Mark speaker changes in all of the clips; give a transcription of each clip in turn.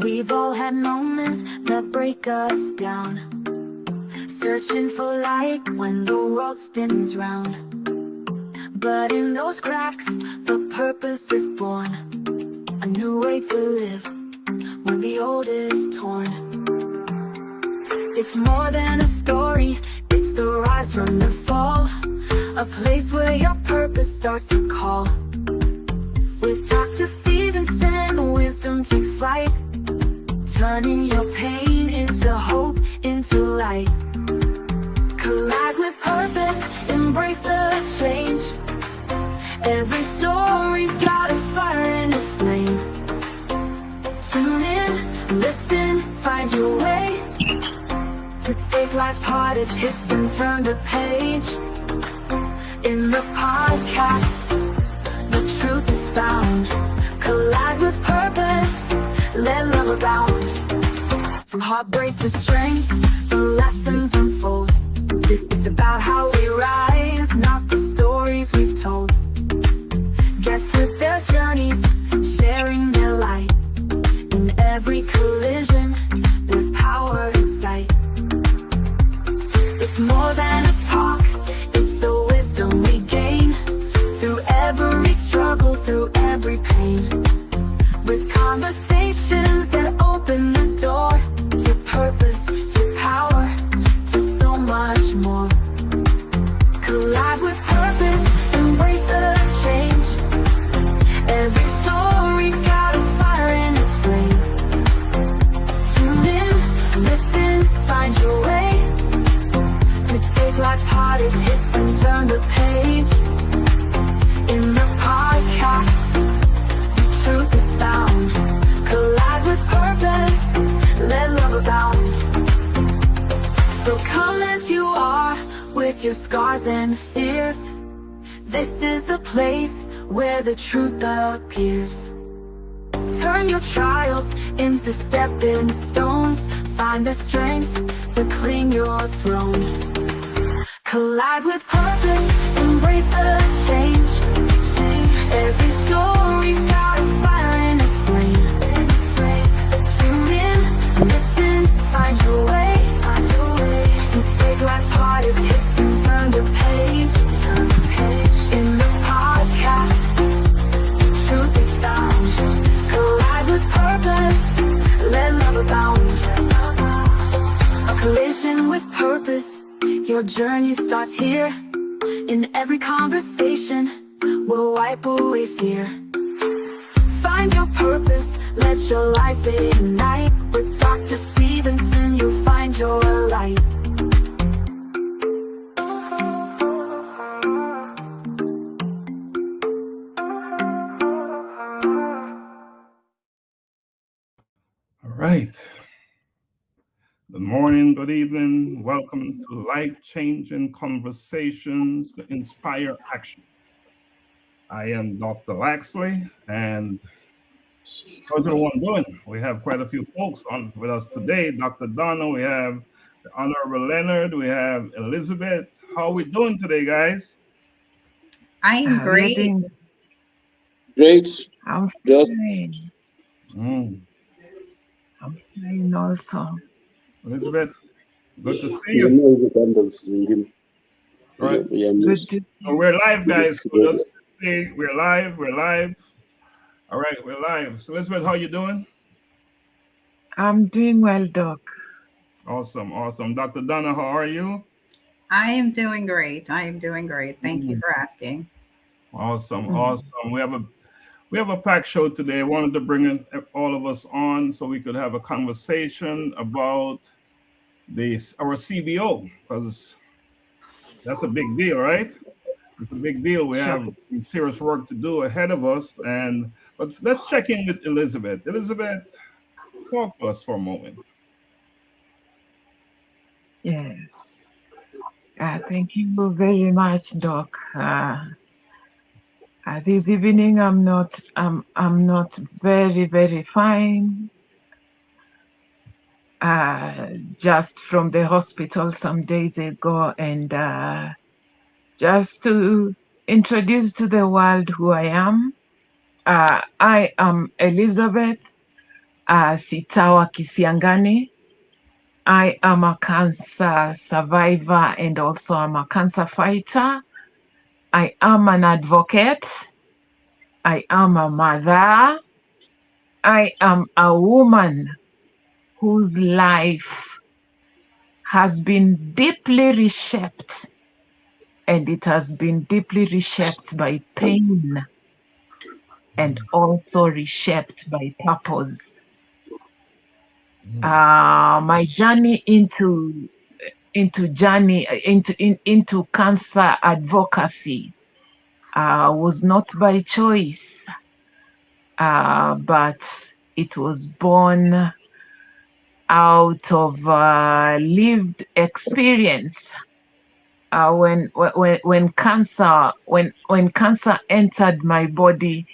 Speaker 1: We've all had moments that break us down, searching for light when the world spins round. But in those cracks, the purpose is born, a new way to live when the old is torn. It's more than a story, it's the rise from the fall, a place where your purpose starts to call. With Dr. Stephenson, wisdom takes flight, turning your pain into hope, into light. Collide with purpose, embrace the change. Every story's got a fire in its flame. Tune in, listen, find your way to take life's hardest hits and turn the page. In the podcast, the truth is found. Collide with purpose, let love abound. From heartbreak to strength, the lessons unfold. It's about how we rise, not the stories we've told. Guests with their journeys, sharing their light. In every collision, there's power in sight. It's more than a talk, it's the wisdom we gain through every struggle, through every pain. With conversations that open the door to purpose, to power, to so much more. Collide with purpose, embrace the change. Every story's got a fire in its flame. Tune in, listen, find your way to take life's hardest hits and turn the page. In the podcast, the truth is found. Collide with purpose, let love abound. So come as you are, with your scars and fears. This is the place where the truth appears. Turn your trials into stepping stones. Find the strength to claim your throne. Collide with purpose, embrace the change. Every story's got a fire in its flame. Tune in, listen, find your way to take life's hardest hits and turn the page. In the podcast, truth is found. Collide with purpose, let love abound. A collision with purpose, your journey starts here. In every conversation, we'll wipe away fear. Find your purpose, let your life ignite. With Dr. Stephenson, you'll find your light.
Speaker 2: All right. Good morning, good evening. Welcome to Life-Changing Conversations to Inspire Action. I am Dr. Laxley, and how's everyone doing? We have quite a few folks on with us today. Dr. Donna, we have the Honorable Leonard, we have Elizabeth. How are we doing today, guys?
Speaker 3: I'm great.
Speaker 4: Great.
Speaker 5: I'm
Speaker 4: Good.
Speaker 5: fine. I'm fine also.
Speaker 2: Elizabeth, good to see you. All right.
Speaker 5: Good to
Speaker 2: So we're live, guys. So just say we're live. All right, we're live. So Elizabeth, how you doing?
Speaker 5: I'm doing well, Doc.
Speaker 2: Awesome. Dr. Donna, how are you?
Speaker 3: I am doing great. Thank you for asking.
Speaker 2: Awesome. We have a packed show today. I wanted to bring in all of us on so we could have a conversation about our CBO, because that's a big deal, right? It's a big deal. We have some serious work to do ahead of us. But let's check in with Elizabeth. Elizabeth, talk to us for a moment.
Speaker 5: Yes. Thank you very much, Doc. This evening I'm not very, very fine. Just from the hospital some days ago, and just to introduce to the world who I am. I am Elizabeth. Sitawa, Kisiangani. I am a cancer survivor and also I'm a cancer fighter. I am an advocate. I am a mother. I am a woman whose life has been deeply reshaped, and it has been deeply reshaped by pain and also reshaped by purpose. My journey into cancer advocacy was not by choice, but it was born out of lived experience. When cancer entered my body,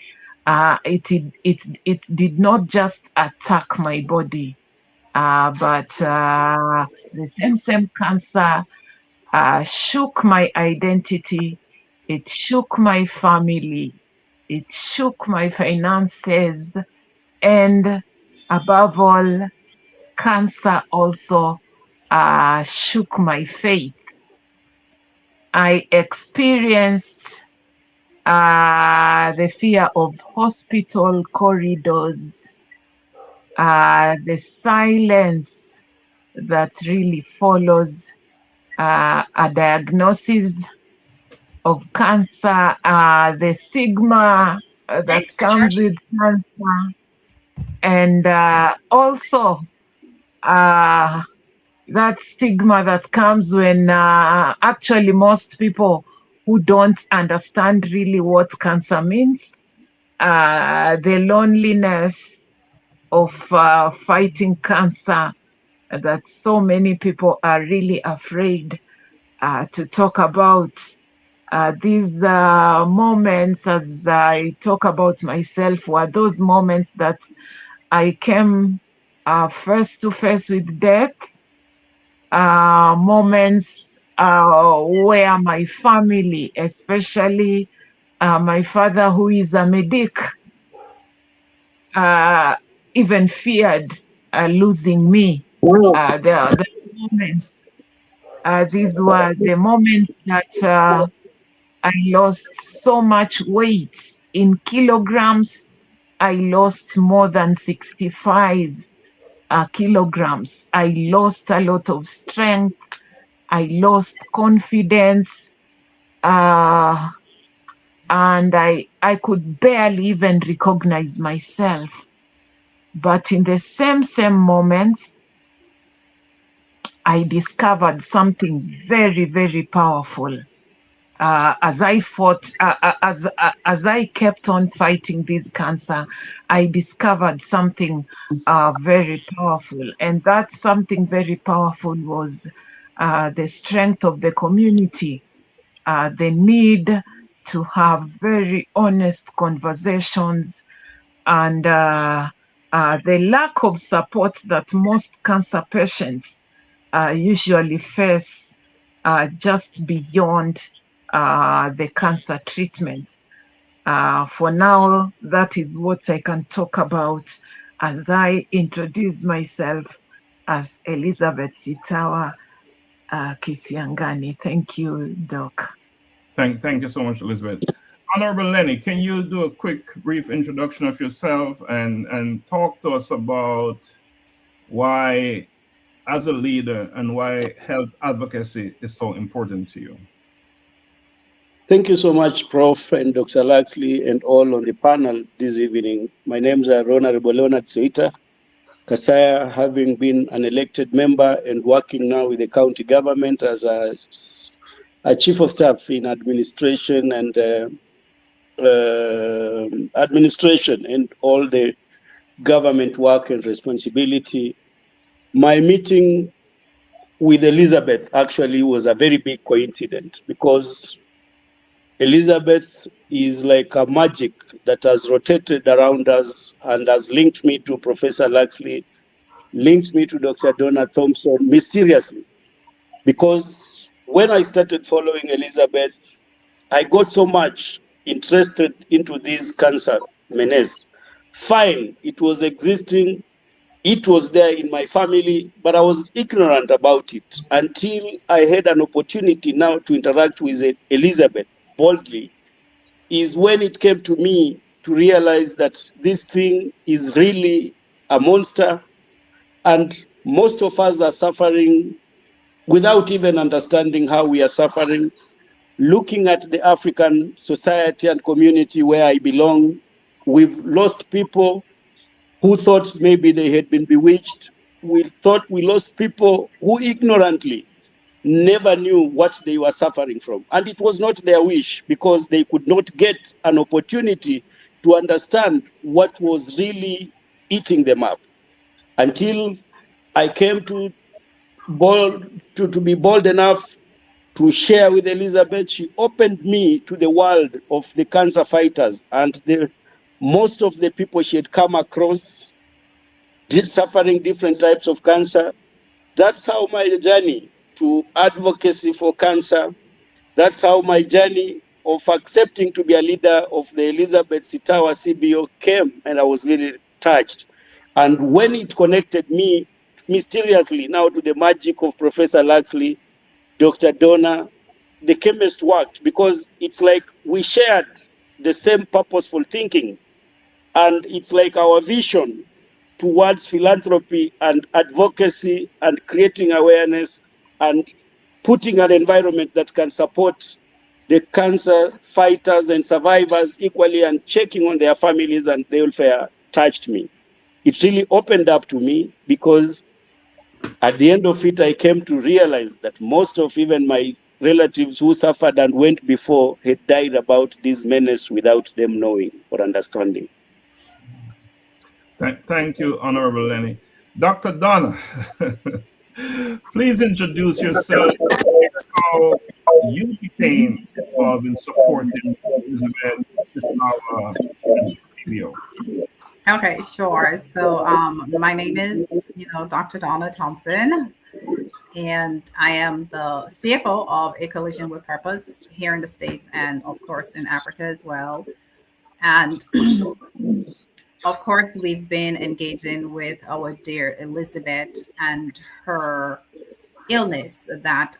Speaker 5: it did not just attack my body, but the same cancer shook my identity. It shook my family. It shook my finances, and above all, cancer also shook my faith. I experienced the fear of hospital corridors, the silence that really follows a diagnosis of cancer, the stigma that comes with cancer, and also that stigma that comes when actually most people who don't understand really what cancer means, the loneliness of fighting cancer, that so many people are really afraid to talk about. These moments, as I talk about myself, were those moments that I came face to face with death, moments where my family, especially my father, who is a medic, even feared losing me. The moments, these were the moments that I lost so much weight in kilograms. I lost more than 65 kilograms. I lost a lot of strength. I lost confidence. And I could barely even recognize myself. But in the same moments, I discovered something very, very powerful. As I fought, as I kept on fighting this cancer, I discovered something very powerful. And that something very powerful was the strength of the community, the need to have very honest conversations, and the lack of support that most cancer patients usually face just beyond the cancer treatment. For now, that is what I can talk about as I introduce myself as Elizabeth Sitawa Kisiangani. Thank you, Doc.
Speaker 2: Thank you so much, Elizabeth. Honorable Lenny, can you do a quick, brief introduction of yourself and talk to us about why, as a leader, and why health advocacy is so important to you?
Speaker 4: Thank you so much, Prof. and Dr. Laxley and all on the panel this evening. My name is Honorable Lenny Soita, Kasaya, having been an elected member and working now with the county government as a chief of staff in administration and all the government work and responsibility. My meeting with Elizabeth actually was a very big coincidence, because Elizabeth is like a magic that has rotated around us and has linked me to Professor Laxley, linked me to Dr. Donna Thompson mysteriously. Because when I started following Elizabeth, I got so much interested into this cancer menace. Fine, it was existing It was there in my family, but I was ignorant about it until I had an opportunity now to interact with Elizabeth boldly, is when it came to me to realize that this thing is really a monster, and most of us are suffering without even understanding how we are suffering. Looking at the African society and community where I belong, we've lost people who thought maybe they had been bewitched. We thought we lost people who ignorantly never knew what they were suffering from. And it was not their wish, because they could not get an opportunity to understand what was really eating them up. Until I came to be bold enough to share with Elizabeth, she opened me to the world of the cancer fighters and most of the people she had come across suffering different types of cancer. That's how my journey to advocacy for cancer, that's how my journey of accepting to be a leader of the Elizabeth Sitawa CBO came, and I was really touched. And when it connected me mysteriously now to the magic of Professor Laxley, Dr. Donna, the chemist worked, because it's like we shared the same purposeful thinking, and it's like our vision towards philanthropy and advocacy and creating awareness and putting an environment that can support the cancer fighters and survivors equally, and checking on their families and their welfare touched me. It really opened up to me, because at the end of it, I came to realize that most of even my relatives who suffered and went before had died about this menace without them knowing or understanding.
Speaker 2: Thank you, Honorable Lenny. Dr. Donna, please introduce yourself, how you became involved in supporting Elizabeth Sitawa and CBO.
Speaker 3: Okay, sure. So my name is, Dr. Donna Thompson, and I am the CFO of A Collision with Purpose here in the States and, of course, in Africa as well. And of course, we've been engaging with our dear Elizabeth and her illness that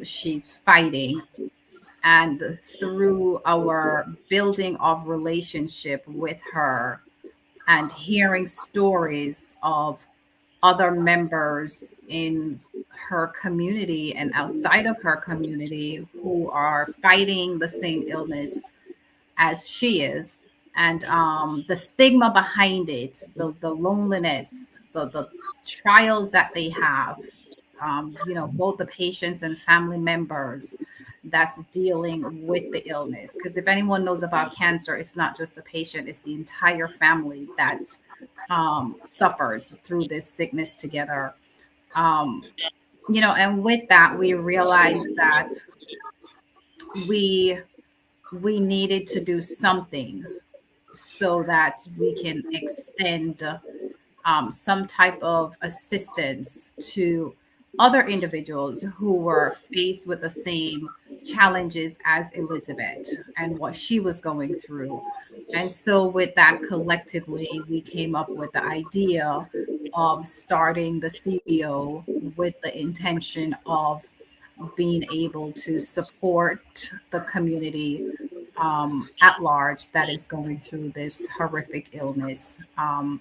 Speaker 3: she's fighting. And through our building of relationship with her and hearing stories of other members in her community and outside of her community who are fighting the same illness as she is, and the stigma behind it, the loneliness, the trials that they have, both the patients and family members that's dealing with the illness. Because if anyone knows about cancer, it's not just the patient, it's the entire family that suffers through this sickness together. And with that, we realized that we needed to do something so that we can extend some type of assistance to other individuals who were faced with the same challenges as Elizabeth and what she was going through. And so with that, collectively, we came up with the idea of starting the CBO with the intention of being able to support the community at large that is going through this horrific illness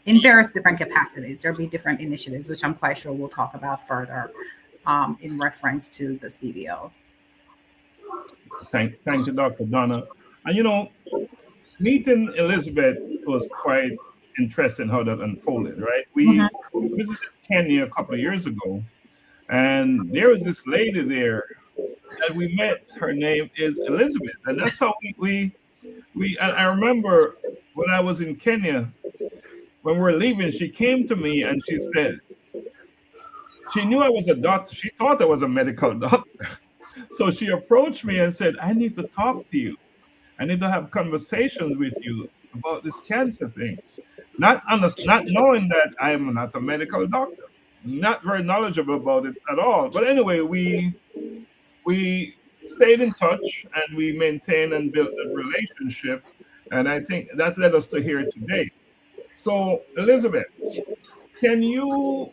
Speaker 3: in various different capacities. There'll be different initiatives, which I'm quite sure we'll talk about further in reference to the CBO.
Speaker 2: Thank you, Dr. Donna. And meeting Elizabeth was quite interesting how that unfolded, right? We visited Kenya a couple of years ago, and there was this lady there that we met. Her name is Elizabeth, and that's how we and I remember when I was in Kenya, when we were leaving, she came to me and she said, she knew I was a doctor. She thought I was a medical doctor. So she approached me and said, I need to talk to you. I need to have conversations with you about this cancer thing. Not knowing that I am not a medical doctor, not very knowledgeable about it at all. But anyway, we stayed in touch and we maintained and built a relationship. And I think that led us to here today. So, Elizabeth, Can you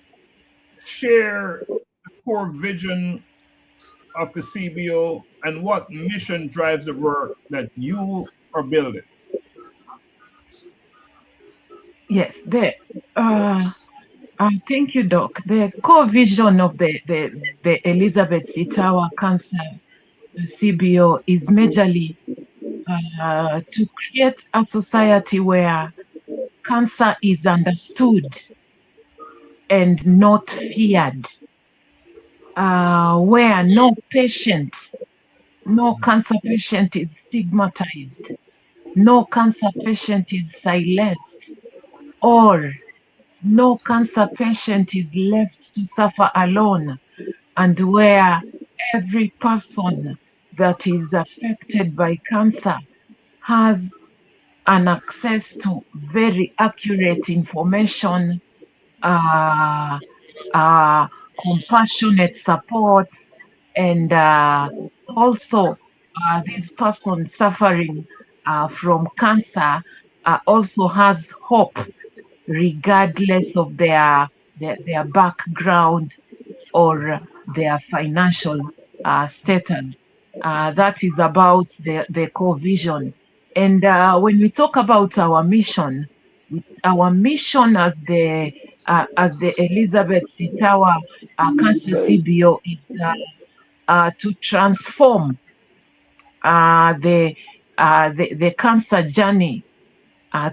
Speaker 2: share the core vision of the CBO and what mission drives the work that you are building?
Speaker 5: Yes, thank you, Doc. The core vision of the Elizabeth Sitawa Cancer CBO is majorly to create a society where cancer is understood and not feared, where no cancer patient is stigmatized, no cancer patient is silenced, or no cancer patient is left to suffer alone, and where every person that is affected by cancer has an access to very accurate information, uh, compassionate support, and also this person suffering from cancer also has hope regardless of their background or their financial status. That is about the core vision. And when we talk about our mission as the Elizabeth Sitawa Cancer CBO is to transform the cancer journey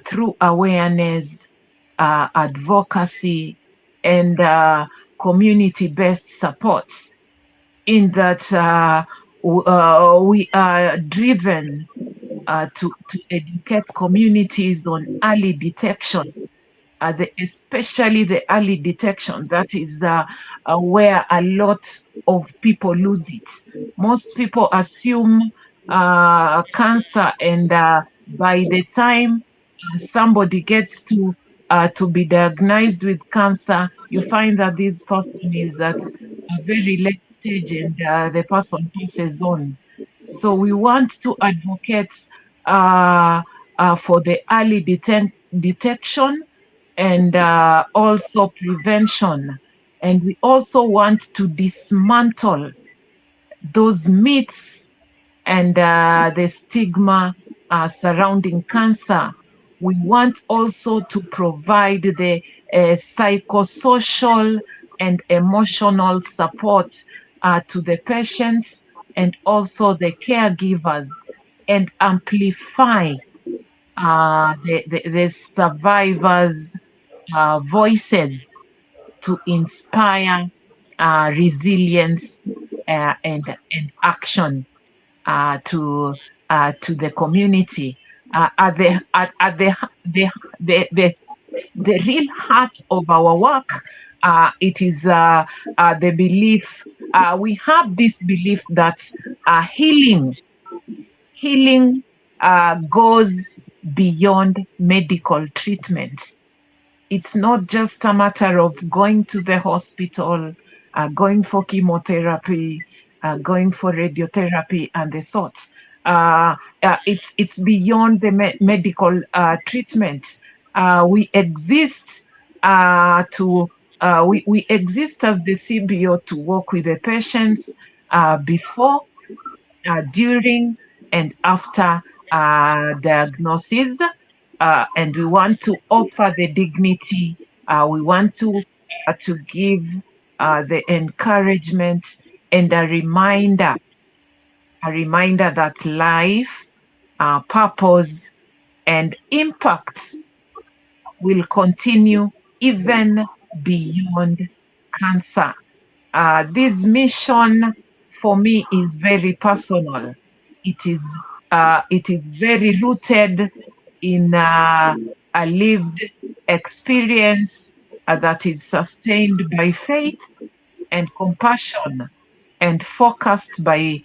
Speaker 5: through awareness, advocacy, and community-based supports. In that we are driven to educate communities on early detection, especially the early detection. That is where a lot of people lose it. Most people assume cancer, and by the time somebody gets to be diagnosed with cancer, you find that this person is at a very late stage, and the person passes on. So we want to advocate for the early detection and also prevention. And we also want to dismantle those myths and the stigma surrounding cancer. We want also to provide the psychosocial and emotional support to the patients and also the caregivers, and amplify the survivors' voices to inspire resilience and action to the community. At the real heart of our work, it is the belief. We have this belief that healing goes beyond medical treatment. It's not just a matter of going to the hospital, going for chemotherapy, going for radiotherapy, and the sort. It's beyond the medical treatment. We exist we exist as the CBO to work with the patients before, during, and after diagnosis. And we want to offer the dignity. We want to give the encouragement and a reminder that life, purpose, and impact will continue even beyond cancer. This mission for me is very personal. It is very rooted in a lived experience that is sustained by faith and compassion, and focused by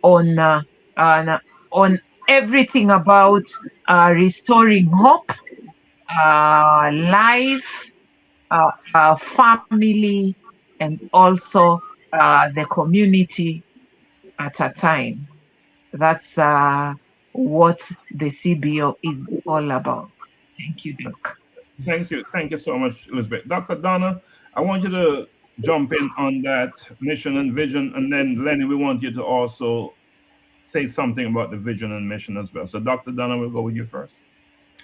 Speaker 5: on everything about restoring hope, life, family, and also the community at a time. That's what the CBO is all about. Thank you, Doc.
Speaker 2: Thank you. Thank you so much, Elizabeth. Dr. Donna, I want you to jump in on that mission and vision. And then, Lenny, we want you to also say something about the vision and mission as well. So, Dr. Donna, we'll go with you first.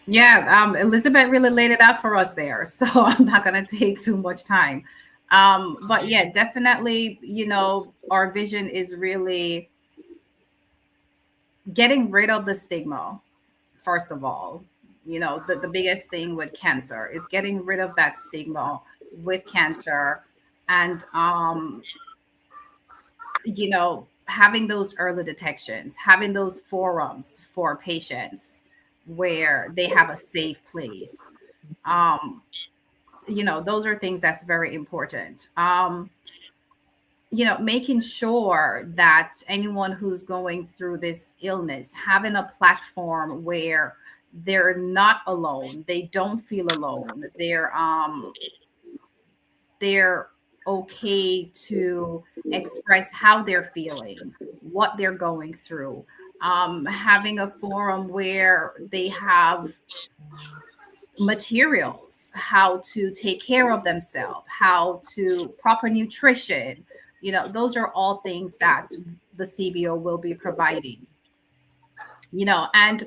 Speaker 3: Yeah, Elizabeth really laid it out for us there, so I'm not going to take too much time. But yeah, definitely, our vision is really getting rid of the stigma, first of all. The biggest thing with cancer is getting rid of that stigma with cancer, and having those early detections, having those forums for patients where they have a safe place. Those are things that's very important. Making sure that anyone who's going through this illness, having a platform where they're not alone, they don't feel alone, they're okay to express how they're feeling, what they're going through. Having a forum where they have materials, how to take care of themselves, how to proper nutrition. Those are all things that the CBO will be providing. And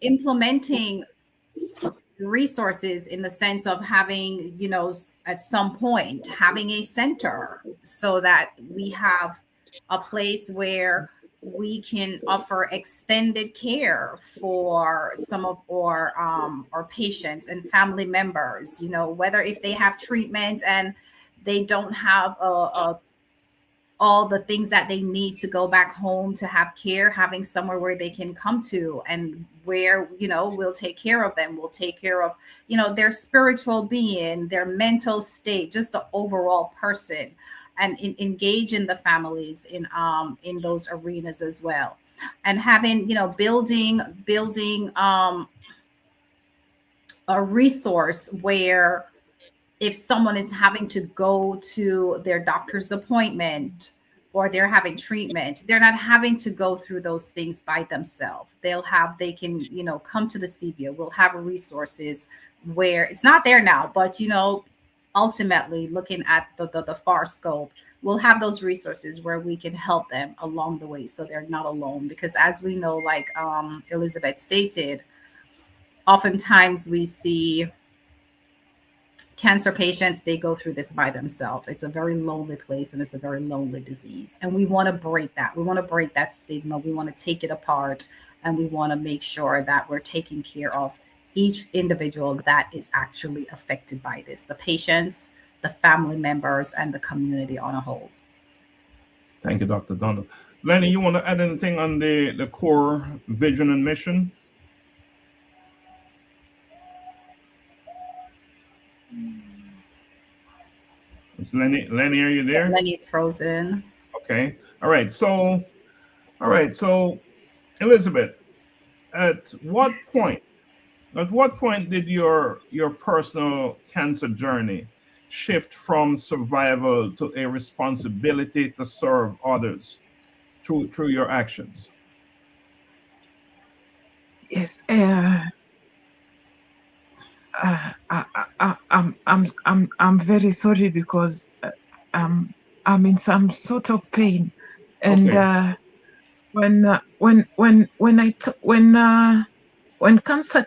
Speaker 3: implementing resources in the sense of having, at some point having a center so that we have a place where we can offer extended care for some of our patients and family members, whether if they have treatment and they don't have all the things that they need to go back home to have care, having somewhere where they can come to and where, we'll take care of them. We'll take care of, their spiritual being, their mental state, just the overall person, and engage in the families in those arenas as well. And having, building a resource where if someone is having to go to their doctor's appointment or they're having treatment, they're not having to go through those things by themselves. They can, come to the CBO. We'll have resources where it's not there now, but, ultimately looking at the far scope, we'll have those resources where we can help them along the way so they're not alone. Because as we know, like Elizabeth stated, oftentimes we see cancer patients, they go through this by themselves. It's a very lonely place and it's a very lonely disease. And we want to break that. We want to break that stigma. We want to take it apart and we want to make sure that we're taking care of each individual that is actually affected by this, the patients, the family members, and the community on a whole.
Speaker 2: Thank you, Dr. Donald. Lenny, you want to add anything on the core vision and mission? Is Lenny, are you there?
Speaker 3: Lenny's frozen.
Speaker 2: Okay. All right. So, Elizabeth, at what point did your personal cancer journey shift from survival to a responsibility to serve others through your actions?
Speaker 5: Yes. I'm very sorry because I'm in some sort of pain, and
Speaker 2: Okay.
Speaker 5: When cancer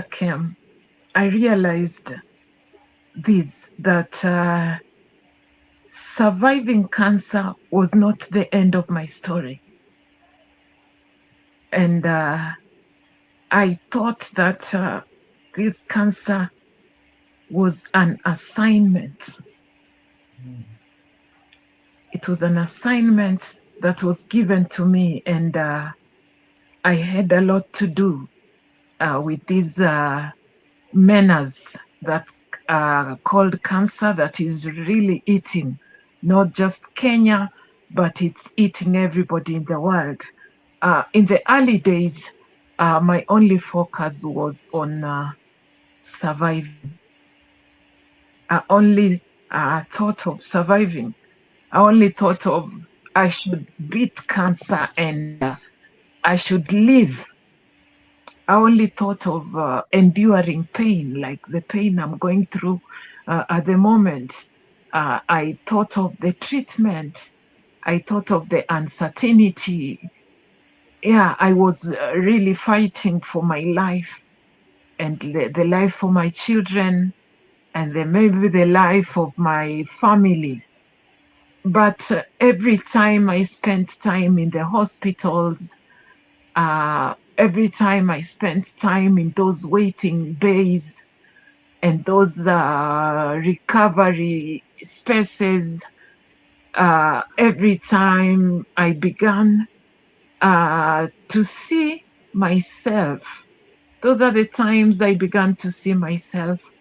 Speaker 5: came, I realized that surviving cancer was not the end of my story. And I thought that this cancer was an assignment. It was an assignment that was given to me, and I had a lot to do with these menace that called cancer that is really eating not just Kenya, but it's eating everybody in the world. In the early days, my only focus was on surviving. I only thought of surviving. I only thought of I should beat cancer and I should live. I only thought of enduring pain, like the pain I'm going through at the moment. I thought of the treatment. I thought of the uncertainty. Yeah, I was really fighting for my life and the life for my children and then maybe the life of my family. But every time I spent time in the hospitals, every time I spent time in those waiting bays and those recovery spaces, every time I began to see myself, those are the times I began to see myself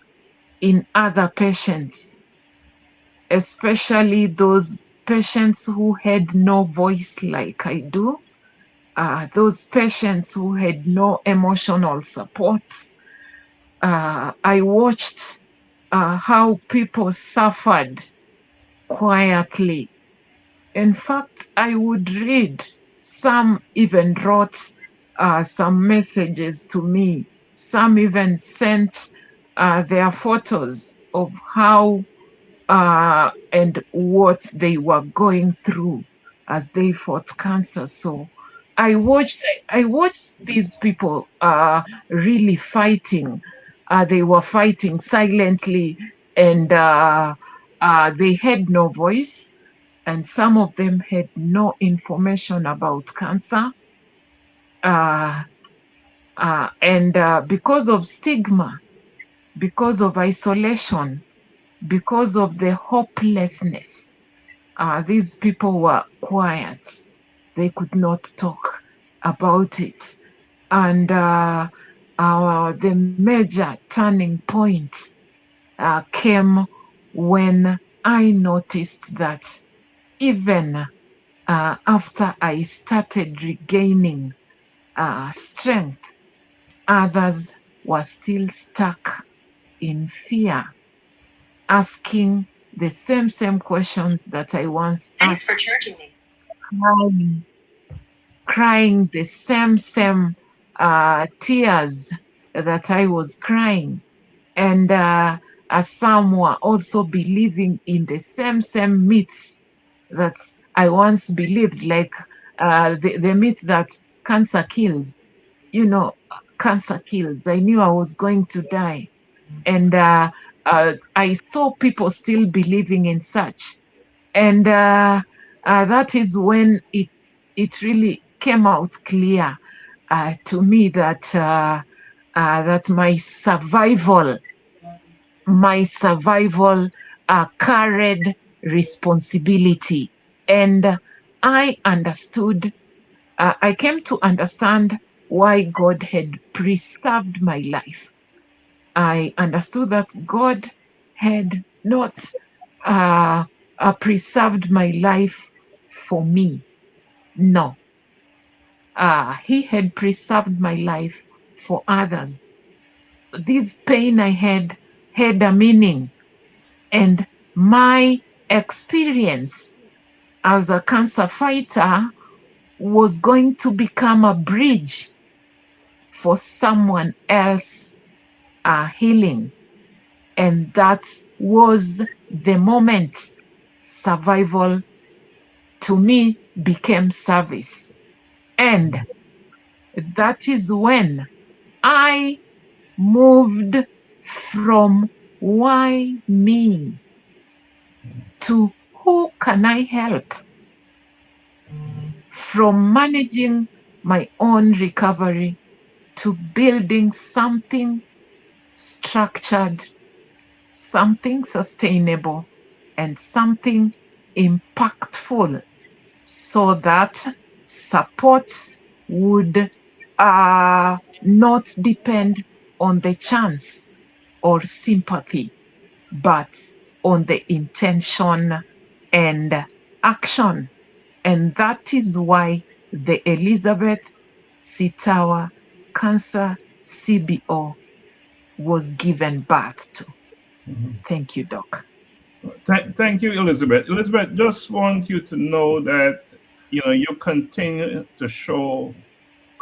Speaker 5: in other patients, especially those patients who had no voice like I do, those patients who had no emotional support. I watched how people suffered quietly. In fact, I would read, some even wrote some messages to me. Some even sent their photos of how and what they were going through as they fought cancer. So I watched these people really fighting. They were fighting silently, and they had no voice, and some of them had no information about cancer. And because of stigma, because of isolation, because of the hopelessness, these people were quiet. They could not talk about it. And the major turning point came when I noticed that even after I started regaining strength, others were still stuck in fear, asking the same questions that I once asked. Thanks for charging me. Crying the same tears that I was crying. And some were also believing in the same myths that I once believed, like the myth that cancer kills. You know, cancer kills. I knew I was going to die. And I saw people still believing in such. And that is when it really came out clear to me that that my survival carried responsibility. And I understood, I came to understand why God had preserved my life. I understood that God had not preserved my life for me. No. He had preserved my life for others. This pain I had a meaning. And my experience as a cancer fighter was going to become a bridge for someone else healing. And that was the moment survival to me became service. And that is when I moved from why me to who can I help? From managing my own recovery to building something structured, something sustainable, and something impactful, so that support would not depend on the chance or sympathy, but on the intention and action. And that is why the ELIZABEH Sitawa Cancer CBO was given birth to. Thank you, Doc.
Speaker 2: Thank you, Elizabeth. Elizabeth, just want you to know that you continue to show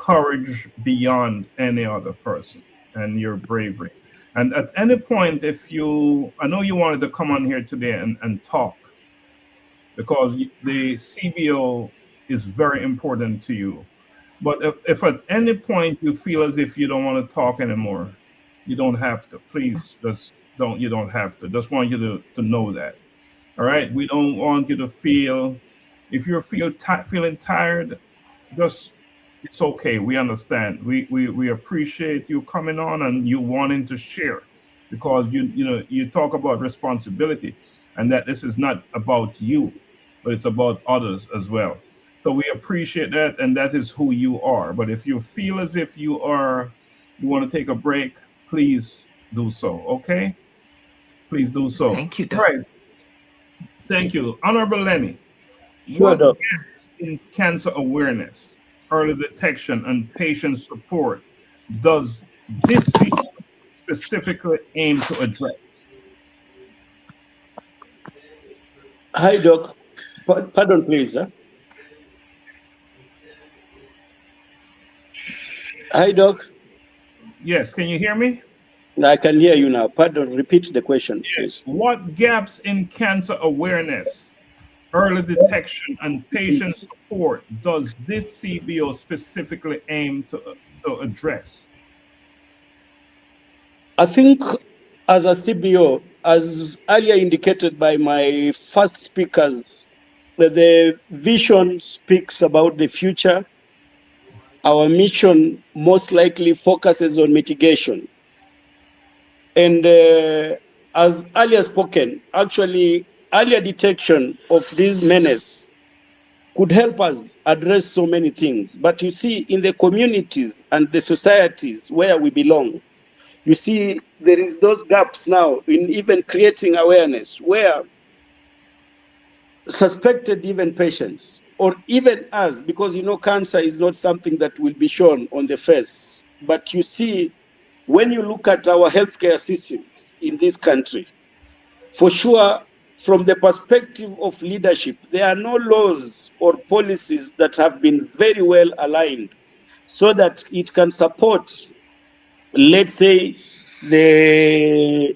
Speaker 2: courage beyond any other person and your bravery. And at any point, I know you wanted to come on here today and talk because the CBO is very important to you. But if at any point you feel as if you don't want to talk anymore, you don't have to. Please, you don't have to. Just want you to know that. All right. We don't want you to feel, if you're feeling tired, just, it's okay. We understand. We appreciate you coming on and you wanting to share, because you talk about responsibility and that this is not about you, but it's about others as well. So we appreciate that, and that is who you are. But if you feel as if you want to take a break, please do so. Okay? Please do so.
Speaker 5: Thank you,
Speaker 2: All
Speaker 5: Doc.
Speaker 2: right. Thank you. Honorable Lenny,
Speaker 4: Sure,
Speaker 2: what
Speaker 4: Doc.
Speaker 2: gaps in cancer awareness, early detection, and patient support does this CBO specifically aim to address?
Speaker 4: Hi, Doc. Pardon, please. Huh? Hi, Doc.
Speaker 2: Yes, can you hear me?
Speaker 4: I can hear you now. Pardon, repeat the question, please.
Speaker 2: What gaps in cancer awareness, early detection, and patient support does this CBO specifically aim to address?
Speaker 4: I think as a CBO, as earlier indicated by my first speakers, the vision speaks about the future. Our mission most likely focuses on mitigation. And as earlier spoken, actually, earlier detection of this menace could help us address so many things. But you see, in the communities and the societies where we belong, you see, there is those gaps now in even creating awareness where suspected even patients, or even us, because cancer is not something that will be shown on the face. But you see, when you look at our healthcare systems in this country, for sure, from the perspective of leadership, there are no laws or policies that have been very well aligned so that it can support, let's say, the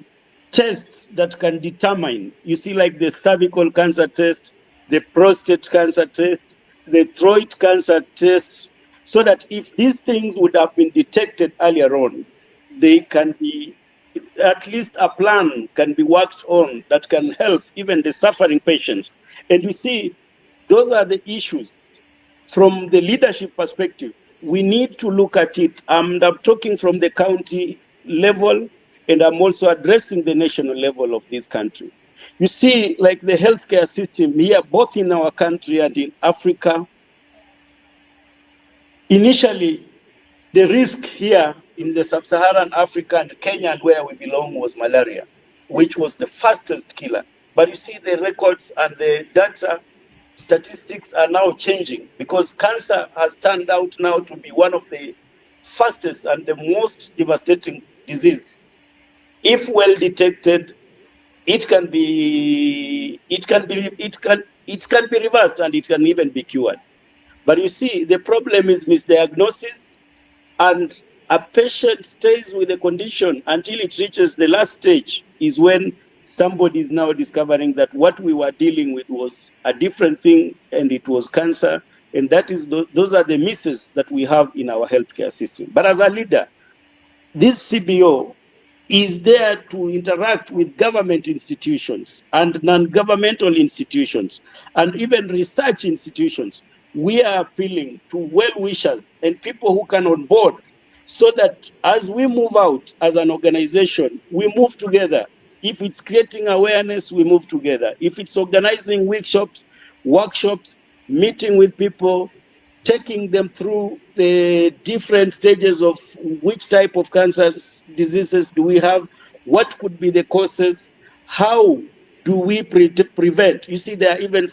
Speaker 4: tests that can determine, you see, like the cervical cancer test, the prostate cancer test, the throat cancer test, so that if these things would have been detected earlier on, they can be, at least a plan can be worked on that can help even the suffering patients. And you see, those are the issues from the leadership perspective. We need to look at it. I'm talking from the county level, and I'm also addressing the national level of this country. You see, like the healthcare system here, both in our country and in Africa, initially, the risk here in the sub-Saharan Africa and Kenya and where we belong was malaria, which was the fastest killer. But you see, the records and the data statistics are now changing because cancer has turned out now to be one of the fastest and the most devastating disease. If well detected, it can be reversed and it can even be cured. But you see, the problem is misdiagnosis, and a patient stays with the condition until it reaches the last stage, is when somebody is now discovering that what we were dealing with was a different thing and it was cancer. And that is those are the misses that we have in our healthcare system. But as a leader, this CBO is there to interact with government institutions and non-governmental institutions and even research institutions. We are appealing to well-wishers and people who can onboard, so that as we move out as an organization, we move together. If it's creating awareness, we move together. If it's organizing workshops, meeting with people, taking them through the different stages of which type of cancer diseases do we have, what could be the causes, how do we prevent. You see, there are even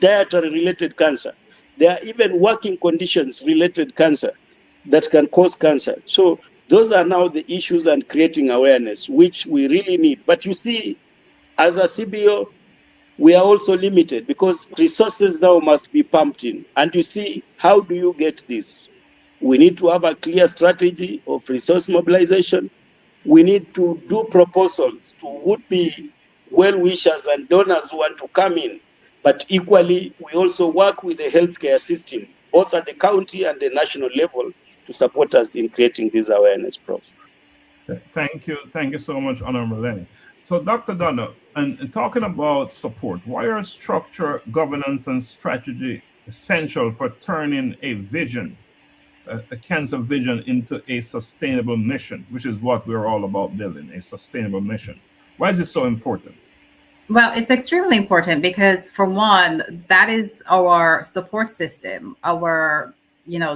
Speaker 4: dietary related cancer. There are even working conditions related cancer that can cause cancer. So those are now the issues and creating awareness, which we really need. But you see, as a CBO, we are also limited because resources now must be pumped in. And you see, how do you get this? We need to have a clear strategy of resource mobilization. We need to do proposals to would-be well-wishers and donors who want to come in. But equally, we also work with the healthcare system, both at the county and the national level, to support us in creating this awareness, Prof.
Speaker 2: Thank you so much, Honorable Lenny. So, Dr. Donna, and talking about support, why are structure, governance, and strategy essential for turning a vision, a cancer vision, into a sustainable mission, which is what we're all about building, a sustainable mission? Why is it so important?
Speaker 3: Well, it's extremely important because, for one, that is our support system. Our,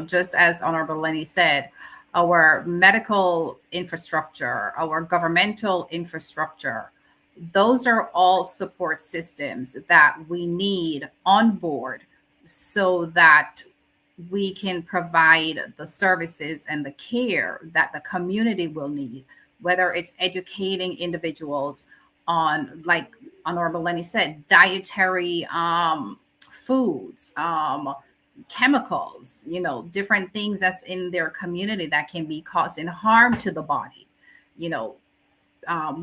Speaker 3: just as Honorable Lenny said, our medical infrastructure, our governmental infrastructure, those are all support systems that we need on board so that we can provide the services and the care that the community will need, whether it's educating individuals on, like Honorable Lenny said, dietary foods, chemicals, different things that's in their community that can be causing harm to the body,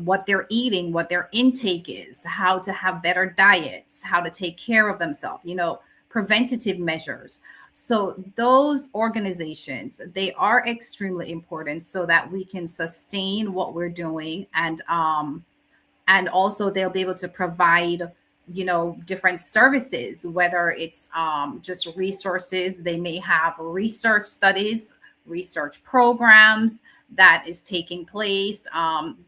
Speaker 3: what they're eating, what their intake is, how to have better diets, how to take care of themselves, preventative measures. So those organizations, they are extremely important so that we can sustain what we're doing, and also they'll be able to provide different services, whether it's just resources. They may have research studies, research programs that is taking place,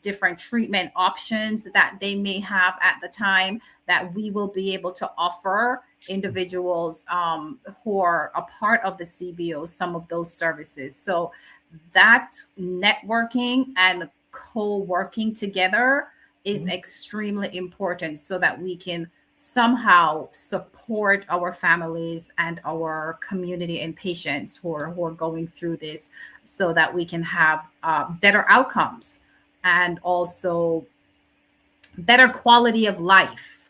Speaker 3: different treatment options that they may have at the time that we will be able to offer individuals who are a part of the CBO some of those services. So that networking and co-working together is extremely important so that we can somehow support our families and our community and patients who are going through this, so that we can have better outcomes and also better quality of life,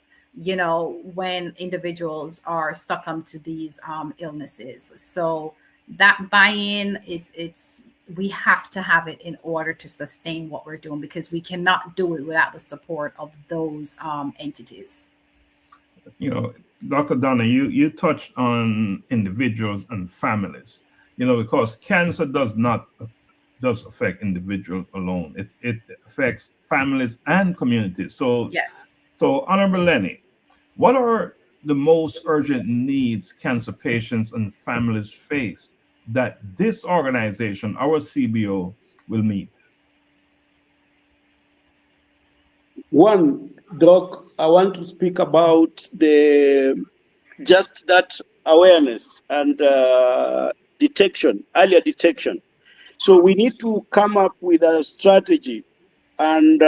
Speaker 3: when individuals are succumb to these illnesses. So that buy-in we have to have it in order to sustain what we're doing, because we cannot do it without the support of those entities.
Speaker 2: Dr. Donna, you touched on individuals and families, because cancer does affect individuals alone. It affects families and communities. So,
Speaker 3: yes.
Speaker 2: So, Honorable Lenny, what are the most urgent needs cancer patients and families face that this organization, our CBO, will meet?
Speaker 4: One, Doc, I want to speak about just that awareness and earlier detection. So we need to come up with a strategy and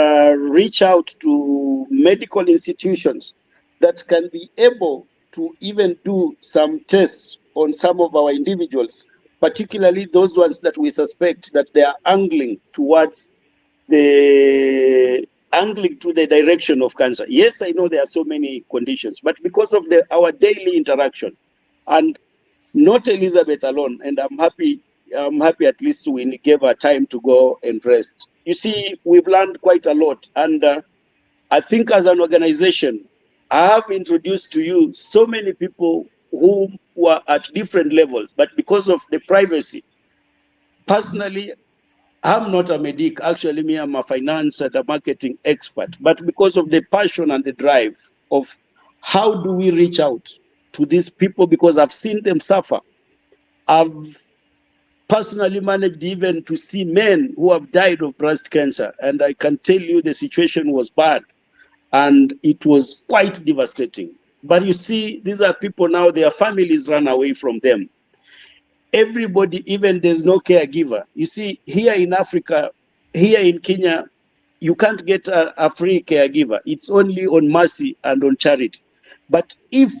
Speaker 4: reach out to medical institutions that can be able to even do some tests on some of our individuals, particularly those ones that we suspect that they are angling to the direction of cancer. Yes, I know there are so many conditions, but because of our daily interaction, and not Elizabeth alone, and I'm happy at least we gave her time to go and rest. You see, we've learned quite a lot, and I think as an organization, I have introduced to you so many people who were at different levels, but because of the privacy, personally, I'm not a medic. Actually, me, I'm a finance and a marketing expert. But because of the passion and the drive of how do we reach out to these people, because I've seen them suffer. I've personally managed even to see men who have died of breast cancer. And I can tell you the situation was bad and it was quite devastating. But you see, these are people now, their families run away from them. Everybody, even there's no caregiver. You see, here in Africa, here in Kenya, you can't get a free caregiver. It's only on mercy and on charity. But if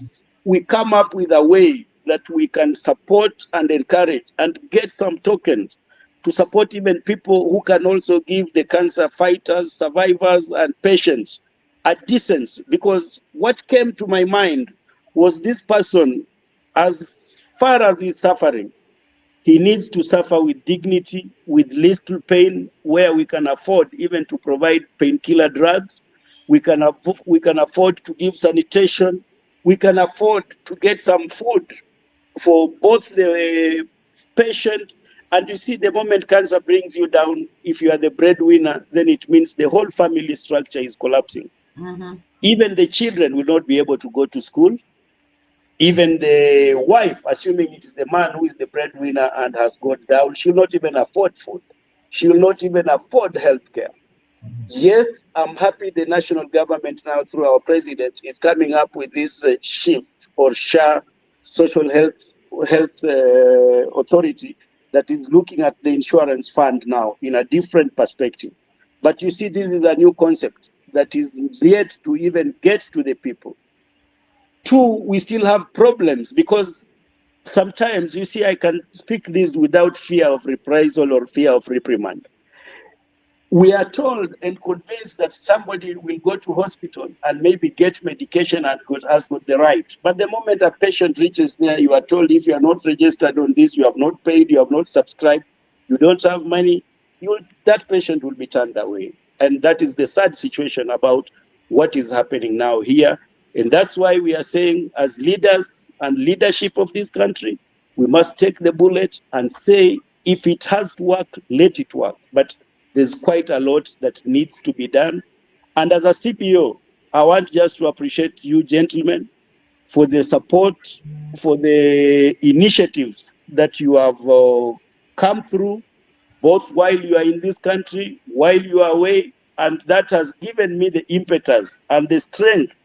Speaker 4: we come up with a way that we can support and encourage and get some tokens to support even people who can also give the cancer fighters, survivors, and patients a decency, because what came to my mind was this person, as far as he's suffering, he needs to suffer with dignity, with little pain, where we can afford even to provide painkiller drugs. We can afford to give sanitation. We can afford to get some food for both the patient. And you see, the moment cancer brings you down, if you are the breadwinner, then it means the whole family structure is collapsing.
Speaker 3: Mm-hmm.
Speaker 4: Even the children will not be able to go to school. Even the wife, assuming it is the man who is the breadwinner and has gone down, she will not even afford food. She will not even afford healthcare. Yes, I'm happy the national government now, through our president, is coming up with this shift or SHA, Social Health Authority, that is looking at the insurance fund now in a different perspective. But you see, this is a new concept that is yet to even get to the people. Two, we still have problems because sometimes, you see, I can speak this without fear of reprisal or fear of reprimand. We are told and convinced that somebody will go to hospital and maybe get medication and has got the right. But the moment a patient reaches there, you are told, if you are not registered on this, you have not paid, you have not subscribed, you don't have money, that patient will be turned away. And that is the sad situation about what is happening now here. And that's why we are saying, as leaders and leadership of this country, we must take the bullet and say, if it has to work, let it work. But there's quite a lot that needs to be done. And as a CPO, I want just to appreciate you gentlemen for the support, for the initiatives that you have come through, both while you are in this country, while you are away, and that has given me the impetus and the strength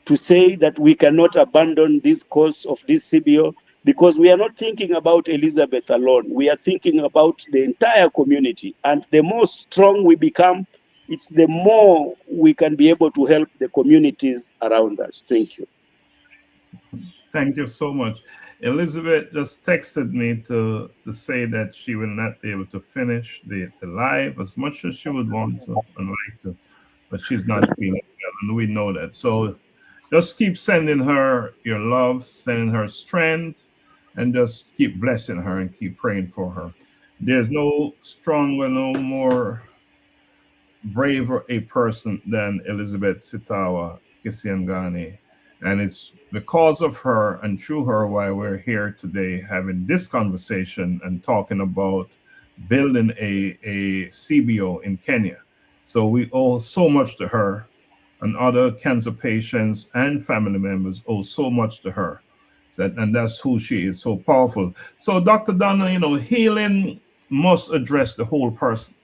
Speaker 4: to say that we cannot abandon this cause of this CBO, because we are not thinking about Elizabeth alone. We are thinking about the entire community. And the more strong we become, it's the more we can be able to help the communities around us. Thank you.
Speaker 2: Thank you so much. Elizabeth just texted me to say that she will not be able to finish the live as much as she would want to and like to, but she's not feeling well, and we know that. So just keep sending her your love, sending her strength, and just keep blessing her and keep praying for her. There's no stronger, no more braver a person than Elizabeth Sitawa Kisiangani. And it's because of her and through her why we're here today having this conversation and talking about building a CBO in Kenya. So we owe so much to her, and other cancer patients and family members owe so much to her. And that's who she is, so powerful. So Dr. Donna, healing must address the whole person.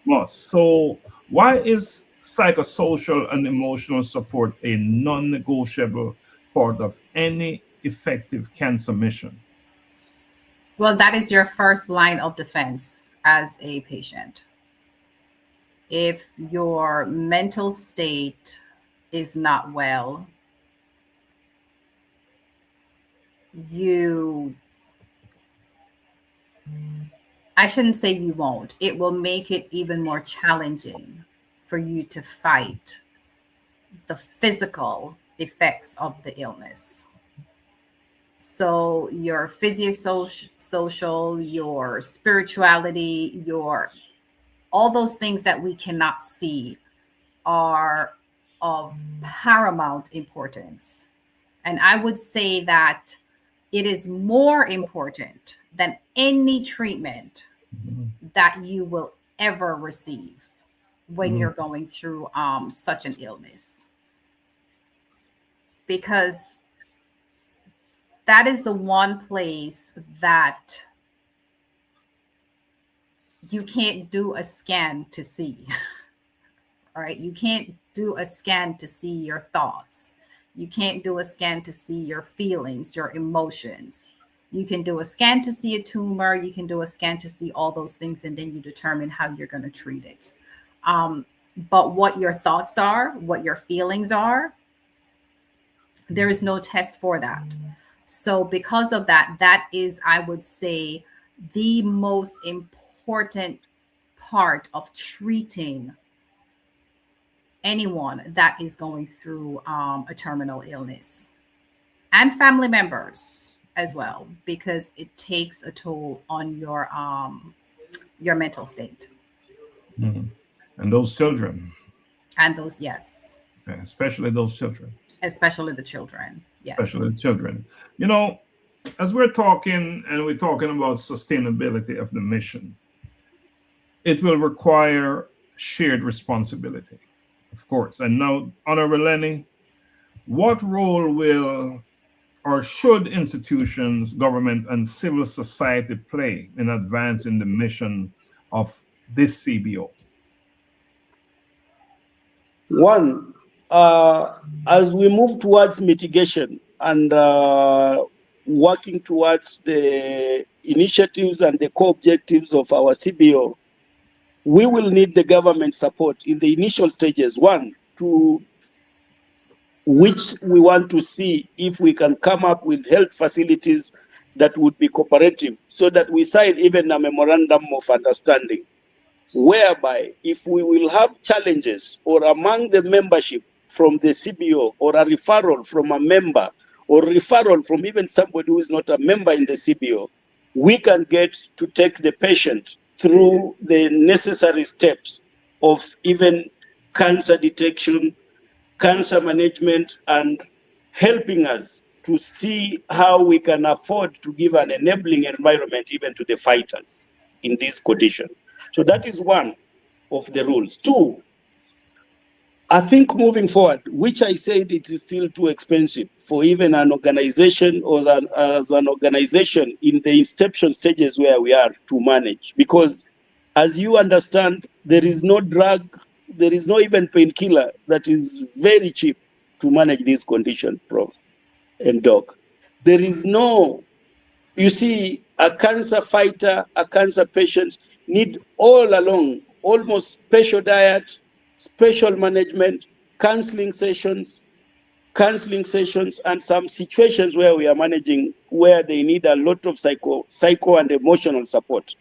Speaker 2: Must. So why is psychosocial and emotional support a non-negotiable part of any effective cancer mission?
Speaker 3: Well, that is your first line of defense as a patient. If your mental state is not well, I shouldn't say you won't. It will make it even more challenging for you to fight the physical effects of the illness. So your social, your spirituality, all those things that we cannot see are of paramount importance. And I would say that it is more important than any treatment that you will ever receive when you're going through such an illness. Because that is the one place that you can't do a scan to see. All right. You can't do a scan to see your thoughts. You can't do a scan to see your feelings, your emotions. You can do a scan to see a tumor. You can do a scan to see all those things, and then you determine how you're going to treat it. But what your thoughts are, what your feelings are, there is no test for that. So because of that, that is, I would say, the most important part of treating anyone that is going through a terminal illness, and family members as well, because it takes a toll on your mental state.
Speaker 2: Mhm. And those children,
Speaker 3: And those, yes,
Speaker 2: especially those children,
Speaker 3: especially the children. Yes.
Speaker 2: especially the children. You know, as we're talking and we're talking about sustainability of the mission, it will require shared responsibility, of course. And now, Honorable Lenny, what role will or should institutions, government, and civil society play in advancing the mission of this CBO?
Speaker 4: One, as we move towards mitigation and working towards the initiatives and the core objectives of our CBO, we will need the government support in the initial stages. One, to which we want to see if we can come up with health facilities that would be cooperative, so that we sign even a memorandum of understanding, whereby if we will have challenges or among the membership from the CBO, or a referral from a member, or referral from even somebody who is not a member in the CBO, we can get to take the patient through the necessary steps of even cancer detection, cancer management, and helping us to see how we can afford to give an enabling environment even to the fighters in this condition. So that is one of the rules. Two, I think moving forward, which I said it is still too expensive for even an organization or as an organization in the inception stages where we are to manage. Because as you understand, there is no drug, there is no even painkiller that is very cheap to manage this condition, Prof. and Doc. There is no, you see, a cancer fighter, a cancer patient need all along almost special diet, special management, counseling sessions, and some situations where we are managing where they need a lot of psycho and emotional support.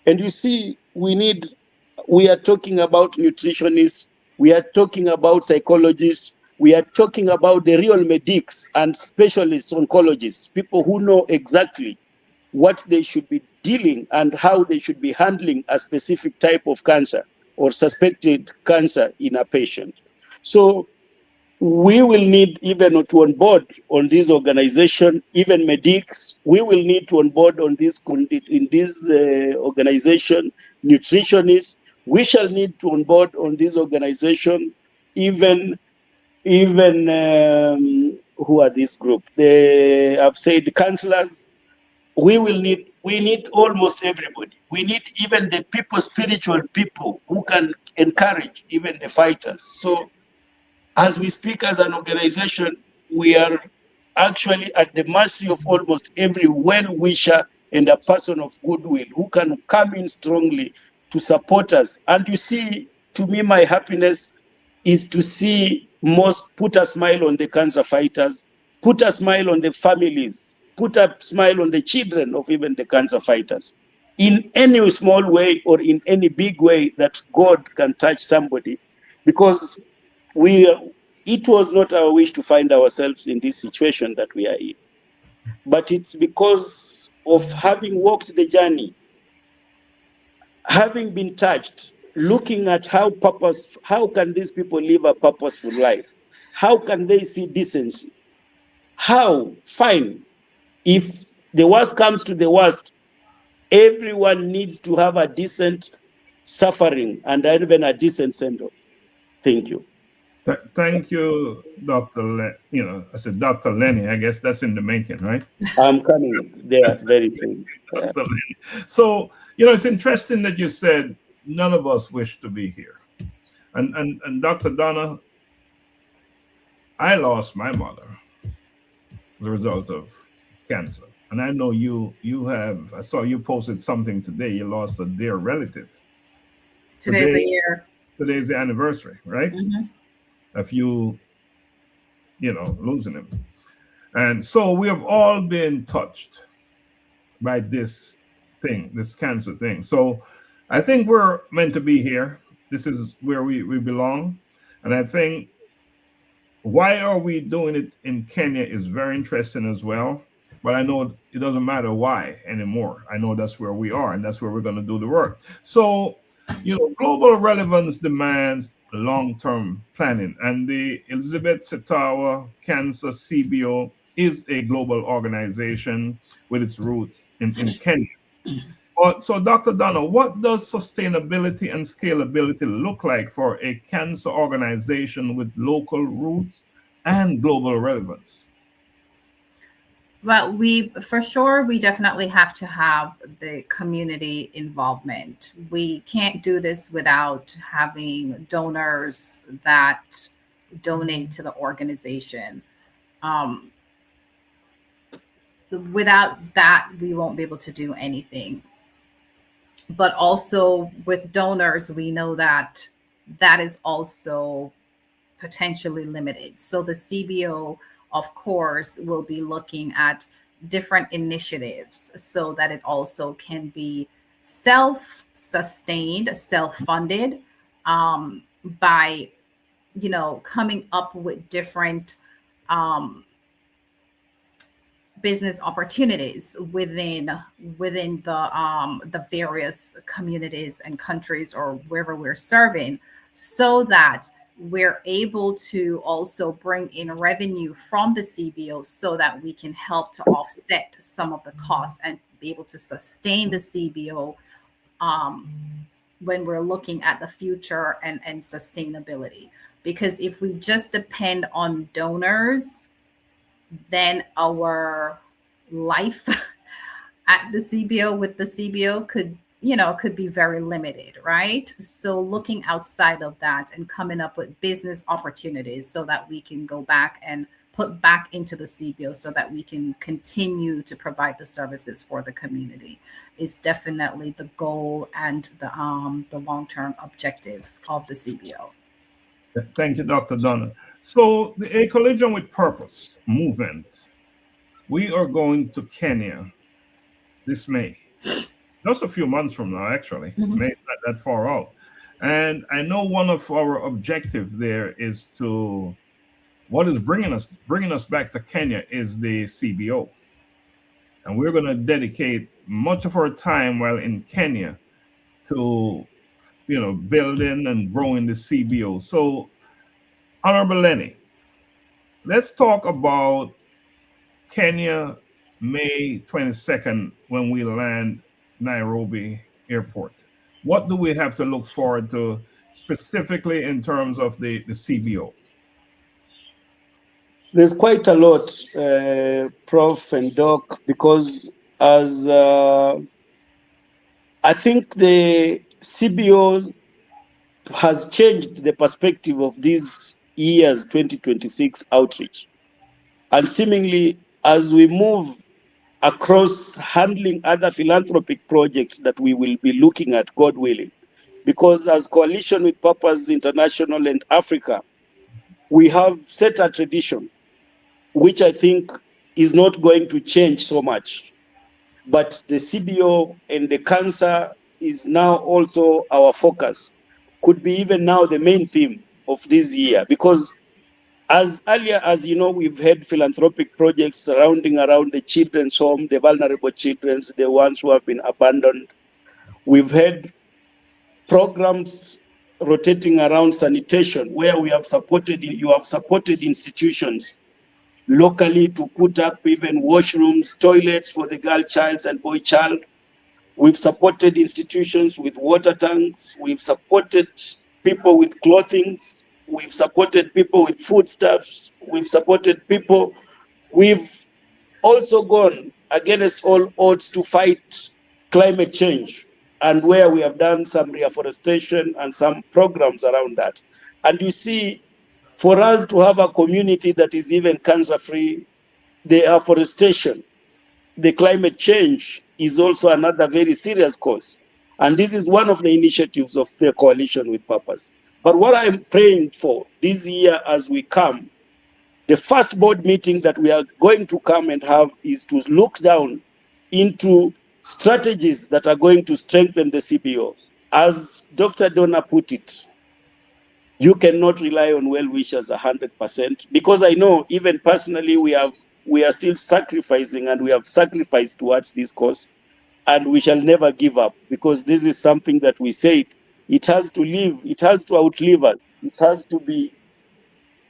Speaker 4: And you see, we are talking about nutritionists, we are talking about psychologists, we are talking about the real medics and specialist oncologists, people who know exactly what they should be dealing and how they should be handling a specific type of cancer or suspected cancer in a patient. So we will need even to onboard on this organization, even medics. We will need to onboard on this organization, nutritionists. We shall need to onboard on this organization, even who are this group? I've said counselors. We need almost everybody. We need even the people, spiritual people who can encourage even the fighters. So as we speak as an organization, we are actually at the mercy of almost every well-wisher and a person of goodwill who can come in strongly to support us. And you see, to me, my happiness is to see most put a smile on the cancer fighters, put a smile on the families, put a smile on the children of even the cancer fighters. In any small way or in any big way that God can touch somebody, because it was not our wish to find ourselves in this situation that we are in. But it's because of having walked the journey, having been touched, looking at how can these people live a purposeful life? How can they see decency? How? Fine. If the worst comes to the worst, everyone needs to have a decent suffering and even a decent send-off. Thank you.
Speaker 2: Thank you, Dr. I said Dr. Lenny. I guess that's in the making, right?
Speaker 4: I'm coming there very soon.
Speaker 2: Dr. Lenny. So, it's interesting that you said none of us wish to be here. And Dr. Donna, I lost my mother as a result of cancer. And I know I saw you posted something today. You lost a dear relative.
Speaker 3: Today's a year.
Speaker 2: Today's the anniversary, right?
Speaker 3: Mm-hmm.
Speaker 2: Of you losing him. And so we have all been touched by this cancer thing. So I think we're meant to be here. This is where we belong. And I think why are we doing it in Kenya is very interesting as well. But I know it doesn't matter why anymore. I know that's where we are and that's where we're going to do the work. So, global relevance demands long-term planning. And the Elizabeth Sitawa Cancer CBO is a global organization with its roots in Kenya. So, Dr. Donna, what does sustainability and scalability look like for a cancer organization with local roots and global relevance?
Speaker 3: Well, we definitely have to have the community involvement. We can't do this without having donors that donate to the organization. Without that, we won't be able to do anything. But also with donors, we know that that is also potentially limited. So the CBO, of course, will be looking at different initiatives so that it also can be self-sustained, self-funded, by coming up with different business opportunities within the various communities and countries or wherever we're serving, so that we're able to also bring in revenue from the CBO so that we can help to offset some of the costs and be able to sustain the CBO when we're looking at the future and sustainability. Because if we just depend on donors, then our life at the CBO with the CBO could be very limited, right? So looking outside of that and coming up with business opportunities so that we can go back and put back into the CBO so that we can continue to provide the services for the community is definitely the goal and the long-term objective of the CBO.
Speaker 2: Thank you, Dr. Donna. So the A Collision with Purpose movement, we are going to Kenya this May. Just a few months from now, actually. May is not that far out. And I know one of our objectives there is what is bringing us back to Kenya is the CBO. And we're going to dedicate much of our time while in Kenya to, building and growing the CBO. So, Honorable Lenny, let's talk about Kenya, May 22nd, when we land Nairobi Airport. What do we have to look forward to specifically in terms of the CBO?
Speaker 4: There's quite a lot, Prof. and Doc, because as I think the CBO has changed the perspective of this year's 2026 outreach. And seemingly, as we move across handling other philanthropic projects that we will be looking at, God willing, because as Coalition with Purpose International and Africa, we have set a tradition, which I think is not going to change so much. But the CBO and the cancer is now also our focus, could be even now the main theme of this year, because as earlier as we've had philanthropic projects surrounding around the children's home, the vulnerable children, the ones who have been abandoned. We've had programs rotating around sanitation, where you have supported institutions locally to put up even washrooms, toilets for the girl child and boy child. We've supported institutions with water tanks. We've supported people with clothing. We've supported people with foodstuffs. We've supported people. We've also gone against all odds to fight climate change, and where we have done some reforestation and some programs around that. And you see, for us to have a community that is even cancer-free, the afforestation, the climate change is also another very serious cause. And this is one of the initiatives of the Coalition with Purpose. But what I'm praying for this year as we come, the first board meeting that we are going to come and have is to look down into strategies that are going to strengthen the CBO. As Dr. Donna put it, You cannot rely on well-wishers 100%, because I know even personally we are still sacrificing, and we have sacrificed towards this cause, and we shall never give up, because this is something that we said it has to live, it has to outlive us, it has to be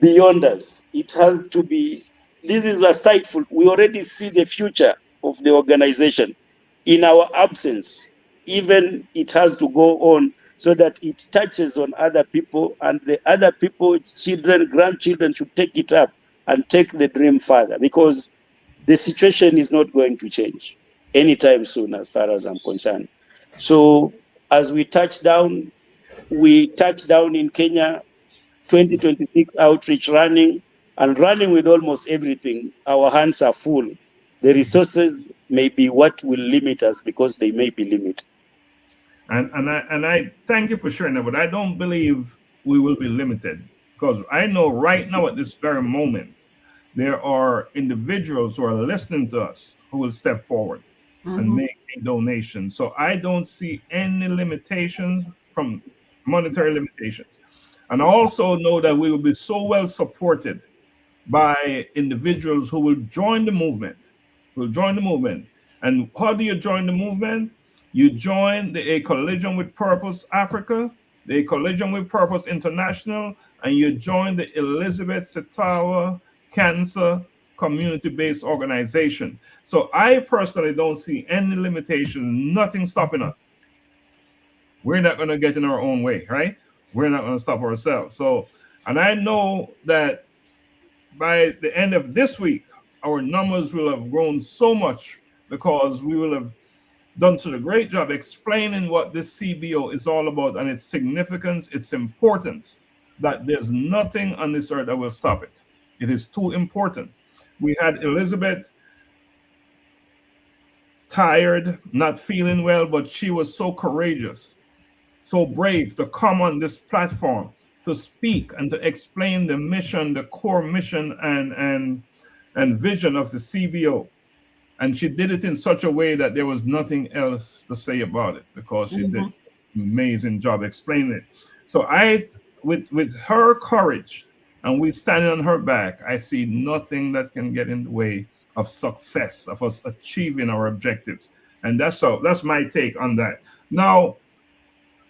Speaker 4: beyond us, it has to be. This is a sightful. We already see the future of the organization. In our absence, even it has to go on so that it touches on other people, and the other people, its children, grandchildren should take it up and take the dream further, because the situation is not going to change anytime soon as far as I'm concerned. So as we touch down in Kenya, 2026 outreach running, and running with almost everything. Our hands are full. The resources may be what will limit us, because they may be limited.
Speaker 2: And I thank you for sharing that, but I don't believe we will be limited, because I know right now at this very moment there are individuals who are listening to us who will step forward and make a donation. So I don't see any limitations from monetary limitations. And I also know that we will be so well supported by individuals who will join the movement. And how do you join the movement? You join the A Collision with Purpose Africa, the A Collision with Purpose International, and you join the ELIZABEH Sitawa Cancer Community-Based Organization. So I personally don't see any limitation, nothing stopping us. We're not going to get in our own way, right? We're not going to stop ourselves. So, and I know that by the end of this week, our numbers will have grown so much, because we will have done such a great job explaining what this CBO is all about, and its significance, its importance, that there's nothing on this earth that will stop it. It is too important. We had Elizabeth tired, not feeling well, but she was so courageous, so brave to come on this platform to speak and to explain the mission, the core mission and vision of the CBO. And she did it in such a way that there was nothing else to say about it, because she did an amazing job explaining it. So with her courage, and we standing on her back, I see nothing that can get in the way of success, of us achieving our objectives. And that's my take on that. Now,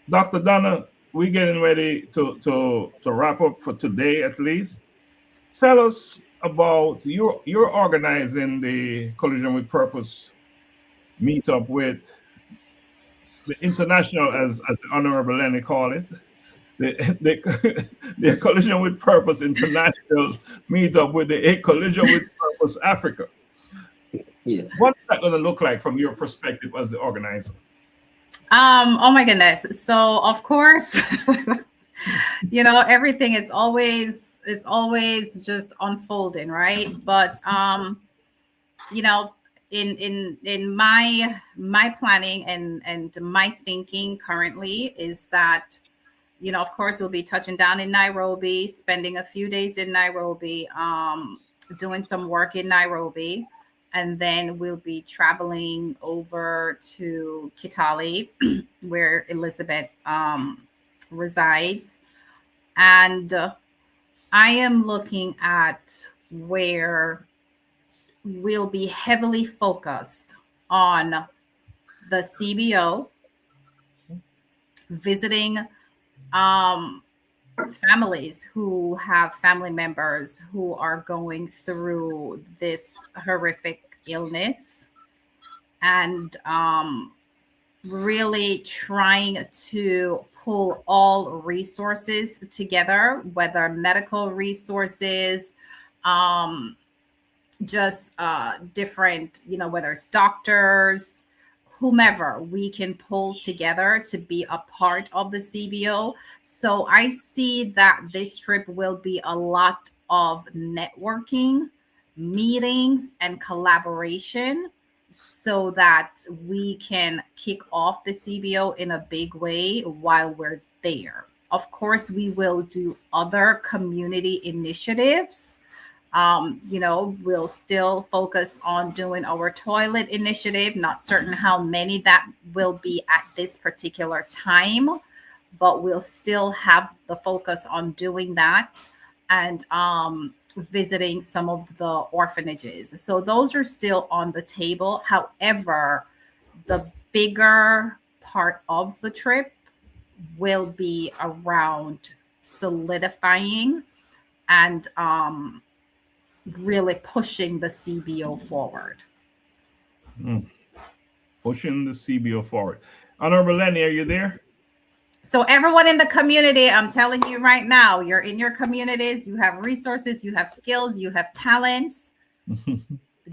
Speaker 2: Dr. Donna, we're getting ready to wrap up for today, at least. Tell us about you're organizing the Collision with Purpose meetup with the international, as Honorable Lenny called it, the Collision with Purpose International meetup with the Collision with Purpose Africa.
Speaker 4: Yeah.
Speaker 2: What is that going to look like from your perspective as the organizer?
Speaker 3: Oh my goodness. So of course, everything is always just unfolding, right? But in my planning and my thinking currently is that, of course, we'll be touching down in Nairobi, spending a few days in Nairobi, doing some work in Nairobi. And then we'll be traveling over to Kitale, where Elizabeth resides. And I am looking at where we'll be heavily focused on the CBO, visiting families who have family members who are going through this horrific illness, and really trying to pull all resources together, whether medical resources, just different, whether it's doctors, whomever we can pull together to be a part of the CBO. So I see that this trip will be a lot of networking, meetings, and collaboration, so that we can kick off the CBO in a big way while we're there. Of course, we will do other community initiatives. We'll still focus on doing our toilet initiative. Not certain how many that will be at this particular time, but we'll still have the focus on doing that and visiting some of the orphanages. So those are still on the table. However, the bigger part of the trip will be around solidifying and really pushing the CBO forward.
Speaker 2: Pushing the CBO forward. Honorable Lenny, are you there?
Speaker 3: So everyone in the community, I'm telling you right now, you're in your communities, you have resources, you have skills, you have talents.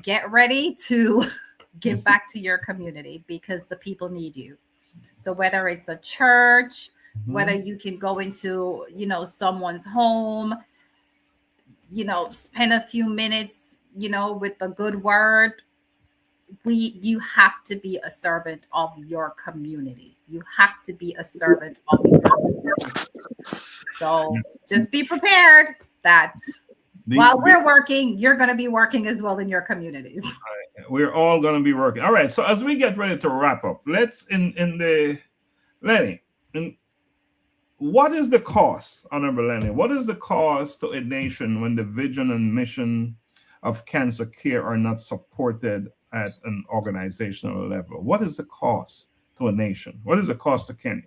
Speaker 3: Get ready to give back to your community because the people need you. So whether it's a church, whether you can go into, someone's home, spend a few minutes, with the good word. You have to be a servant of your community. You have to be a servant of your community. So just be prepared that while we're working, you're going to be working as well in your communities.
Speaker 2: We're all going to be working. All right. So as we get ready to wrap up, let's Lenny, what is the cost, Honorable Lenny? What is the cost to a nation when the vision and mission of cancer care are not supported at an organizational level? What is the cost to a nation? What is the cost to Kenya?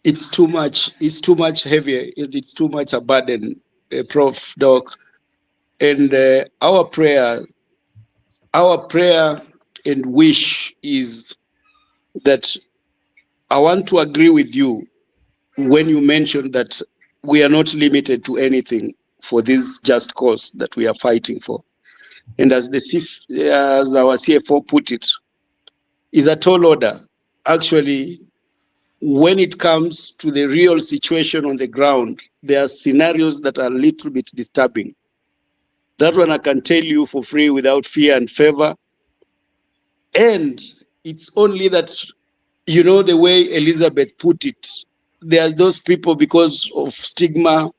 Speaker 4: It's too much. It's too much heavier. It's too much a burden, Prof. Doc. And our prayer and wish is that I want to agree with you when you mentioned that we are not limited to anything for this just cause that we are fighting for. And as our CFO put it, is a tall order. Actually, when it comes to the real situation on the ground, there are scenarios that are a little bit disturbing. That one I can tell you for free without fear and favor. And it's only that, the way Elizabeth put it, there are those people, because of stigma,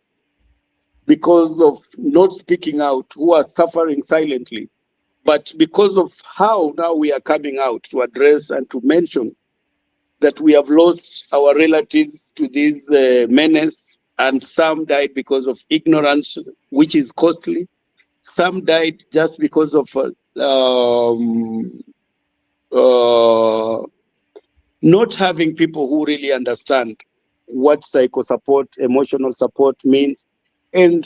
Speaker 4: because of not speaking out, who are suffering silently. But because of how now we are coming out to address and to mention that we have lost our relatives to this menace, and some died because of ignorance, which is costly. Some died just because of not having people who really understand what psycho support, emotional support means. And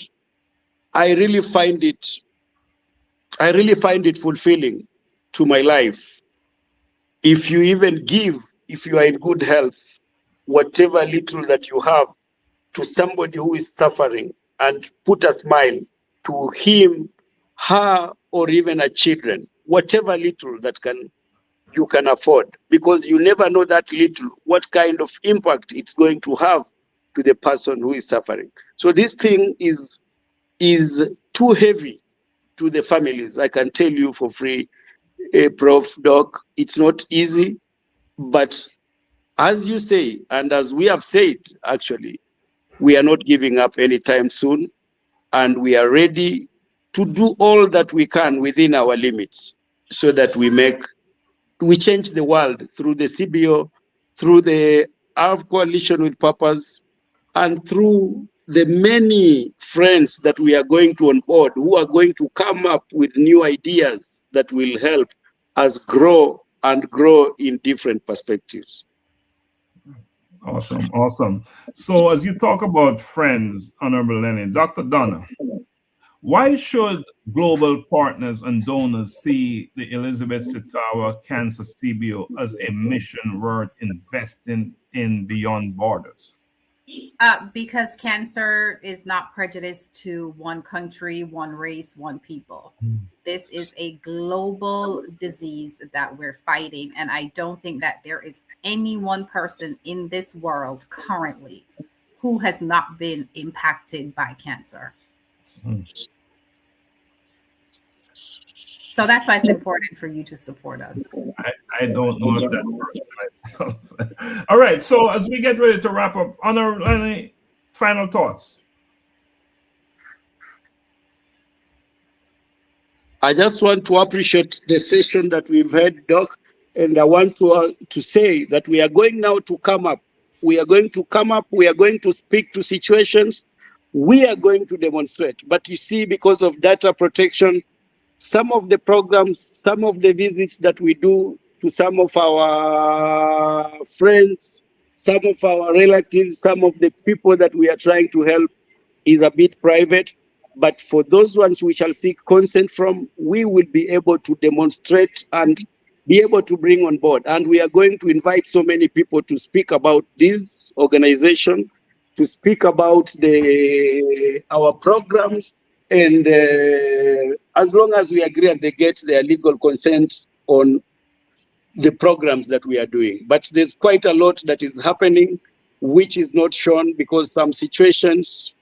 Speaker 4: I really find it fulfilling to my life. If you even give, if you are in good health, whatever little that you have to somebody who is suffering, and put a smile to him, her, or even a children, whatever little that you can afford, because you never know that little, what kind of impact it's going to have to the person who is suffering. So this thing is too heavy to the families. I can tell you for free, Prof. Doc, it's not easy, but as you say, and as we have said, actually, we are not giving up anytime soon, and we are ready to do all that we can within our limits so that we change the world through the CBO, through our coalition with purpose, and through the many friends that we are going to onboard, who are going to come up with new ideas that will help us grow in different perspectives.
Speaker 2: Awesome. So as you talk about friends, Honorable Lenny, Dr. Donna, why should global partners and donors see the Elizabeth Sitawa Cancer CBO as a mission worth investing in beyond borders?
Speaker 3: Because cancer is not prejudiced to one country, one race, one people. This is a global disease that we're fighting. And I don't think that there is any one person in this world currently who has not been impacted by cancer. So that's why it's important for you to support us.
Speaker 2: I don't know if that person myself. All right. So as we get ready to wrap up, Honorable Lenny, final thoughts.
Speaker 4: I just want to appreciate the session that we've had, Doc. And I want to say that we are going now to come up. We are going to come up. We are going to speak to situations. We are going to demonstrate. But you see, because of data protection, some of the programs, some of the visits that we do to some of our friends, some of our relatives, some of the people that we are trying to help is a bit private. But for those ones we shall seek consent from, we will be able to demonstrate and be able to bring on board. And we are going to invite so many people to speak about this organization, to speak about our programs, and as long as we agree and they get their legal consent on the programs that we are doing. But there's quite a lot that is happening, which is not shown, because some situations,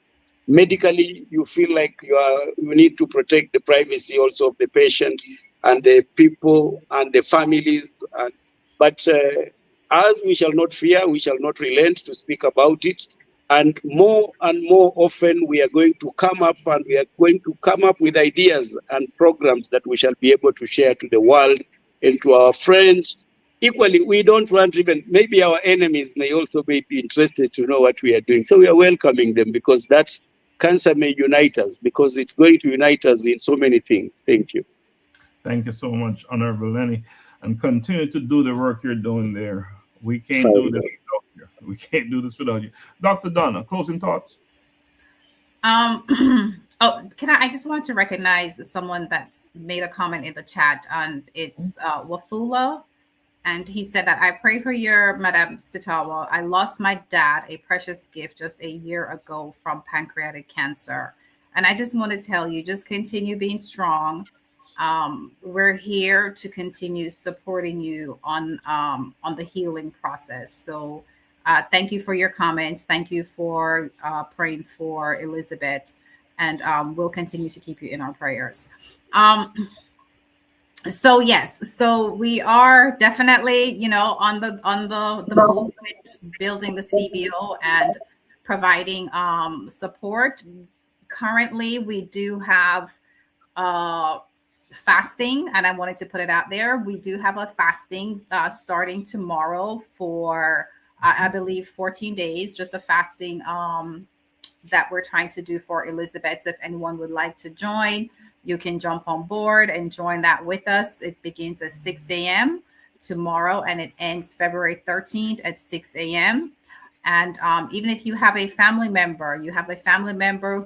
Speaker 4: medically, you feel like you need to protect the privacy also of the patient and the people and the families. But as we shall not fear, we shall not relent to speak about it. And more often, we are going to come up with ideas and programs that we shall be able to share to the world and to our friends. Equally, we don't want even, maybe our enemies may also be interested to know what we are doing. So we are welcoming them, because that cancer may unite us, because it's going to unite us in so many things. Thank you.
Speaker 2: Thank you so much, Honorable Lenny, and continue to do the work you're doing there. We can't do this without you. We can't do this without you. Dr. Donna, closing thoughts?
Speaker 3: Oh, I just wanted to recognize someone that's made a comment in the chat, and it's Wafula. And he said that I pray for your Madam Sitawa. I lost my dad, a precious gift, just a year ago from pancreatic cancer. And I just want to tell you, just continue being strong. We're here to continue supporting you on the healing process. So thank you for your comments. Thank you for praying for Elizabeth. And we'll continue to keep you in our prayers. So yes, so we are definitely, on the movement, building the CBO and providing support. Currently, we do have fasting, and I wanted to put it out there. We do have a fasting starting tomorrow for I believe 14 days, just a fasting that we're trying to do for Elizabeth. If anyone would like to join, you can jump on board and join that with us. It begins at 6 a.m. tomorrow, and it ends February 13th at 6 a.m. And even if you have a family member,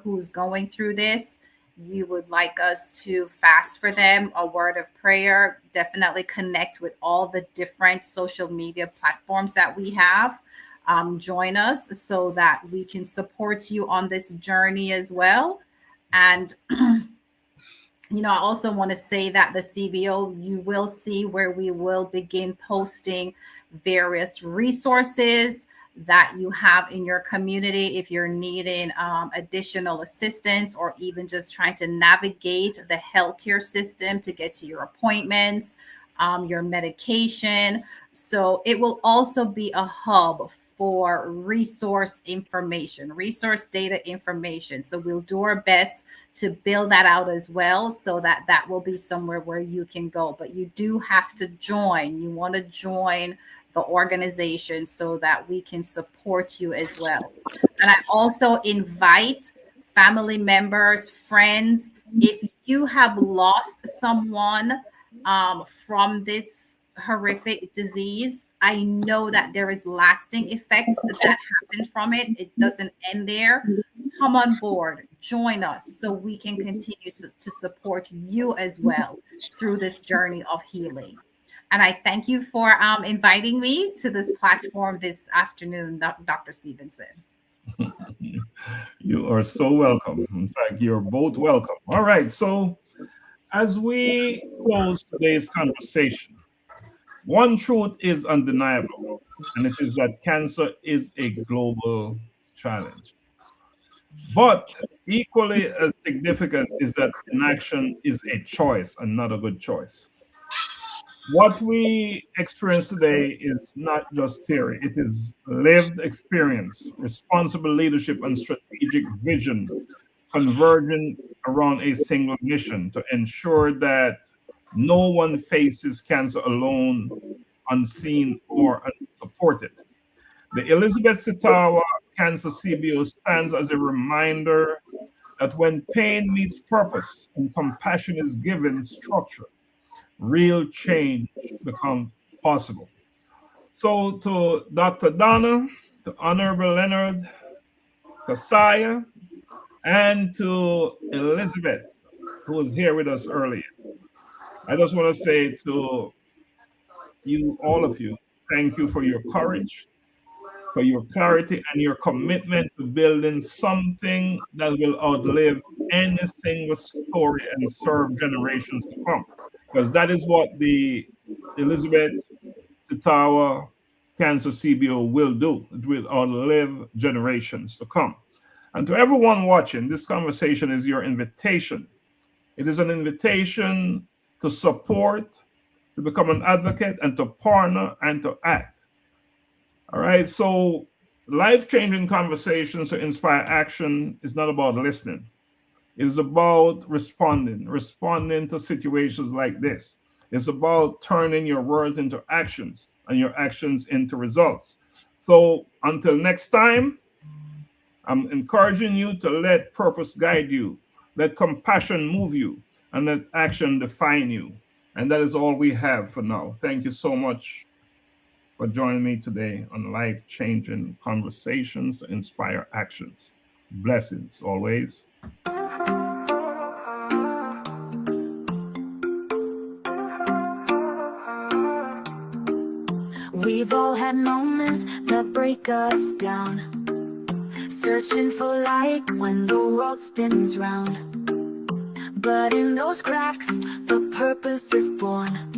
Speaker 3: who's going through this, you would like us to fast for them, a word of prayer, definitely connect with all the different social media platforms that we have. Join us so that we can support you on this journey as well. And I also want to say that the CBO, you will see where we will begin posting various resources that you have in your community if you're needing additional assistance, or even just trying to navigate the healthcare system to get to your appointments, your medication. So it will also be a hub for resource data information. So we'll do our best to build that out as well, so that will be somewhere where you can go. But you do have to join. You want to join the organization so that we can support you as well. And I also invite family members, friends, if you have lost someone from this horrific disease, I know that there is lasting effects that happen from it. It doesn't end there. Come on board, join us so we can continue to support you as well through this journey of healing. And I thank you for inviting me to this platform this afternoon, Dr. Stephenson.
Speaker 2: You are so welcome. In fact, you're both welcome. All right. So as we close today's conversation, one truth is undeniable, and it is that cancer is a global challenge. But equally as significant is that inaction is a choice and not a good choice. What we experience today is not just theory, it is lived experience, responsible leadership, and strategic vision converging around a single mission to ensure that No one faces cancer alone, unseen or unsupported. The Elizabeth Sitawa Cancer CBO stands as a reminder that when pain meets purpose and compassion is given structure, real change becomes possible. So to Dr. Donna, to Honorable Leonard, Kasaya, and to Elizabeth, who was here with us earlier, I just want to say to you, all of you, thank you for your courage, for your clarity, and your commitment to building something that will outlive any single story and serve generations to come. Because that is what the Elizabeth Sitawa Cancer CBO will do. It will outlive generations to come. And to everyone watching, this conversation is your invitation. It is an invitation to support, to become an advocate, and to partner and to act. All right. So, life changing conversations to inspire action is not about listening, it is about responding to situations like this. It's about turning your words into actions and your actions into results. So, until next time, I'm encouraging you to let purpose guide you, let compassion move you, and let action define you. And that is all we have for now. Thank you so much for joining me today on Life Changing Conversations to Inspire Actions. Blessings always.
Speaker 1: We've all had moments that break us down, searching for light when the world spins round. But in those cracks, the purpose is born.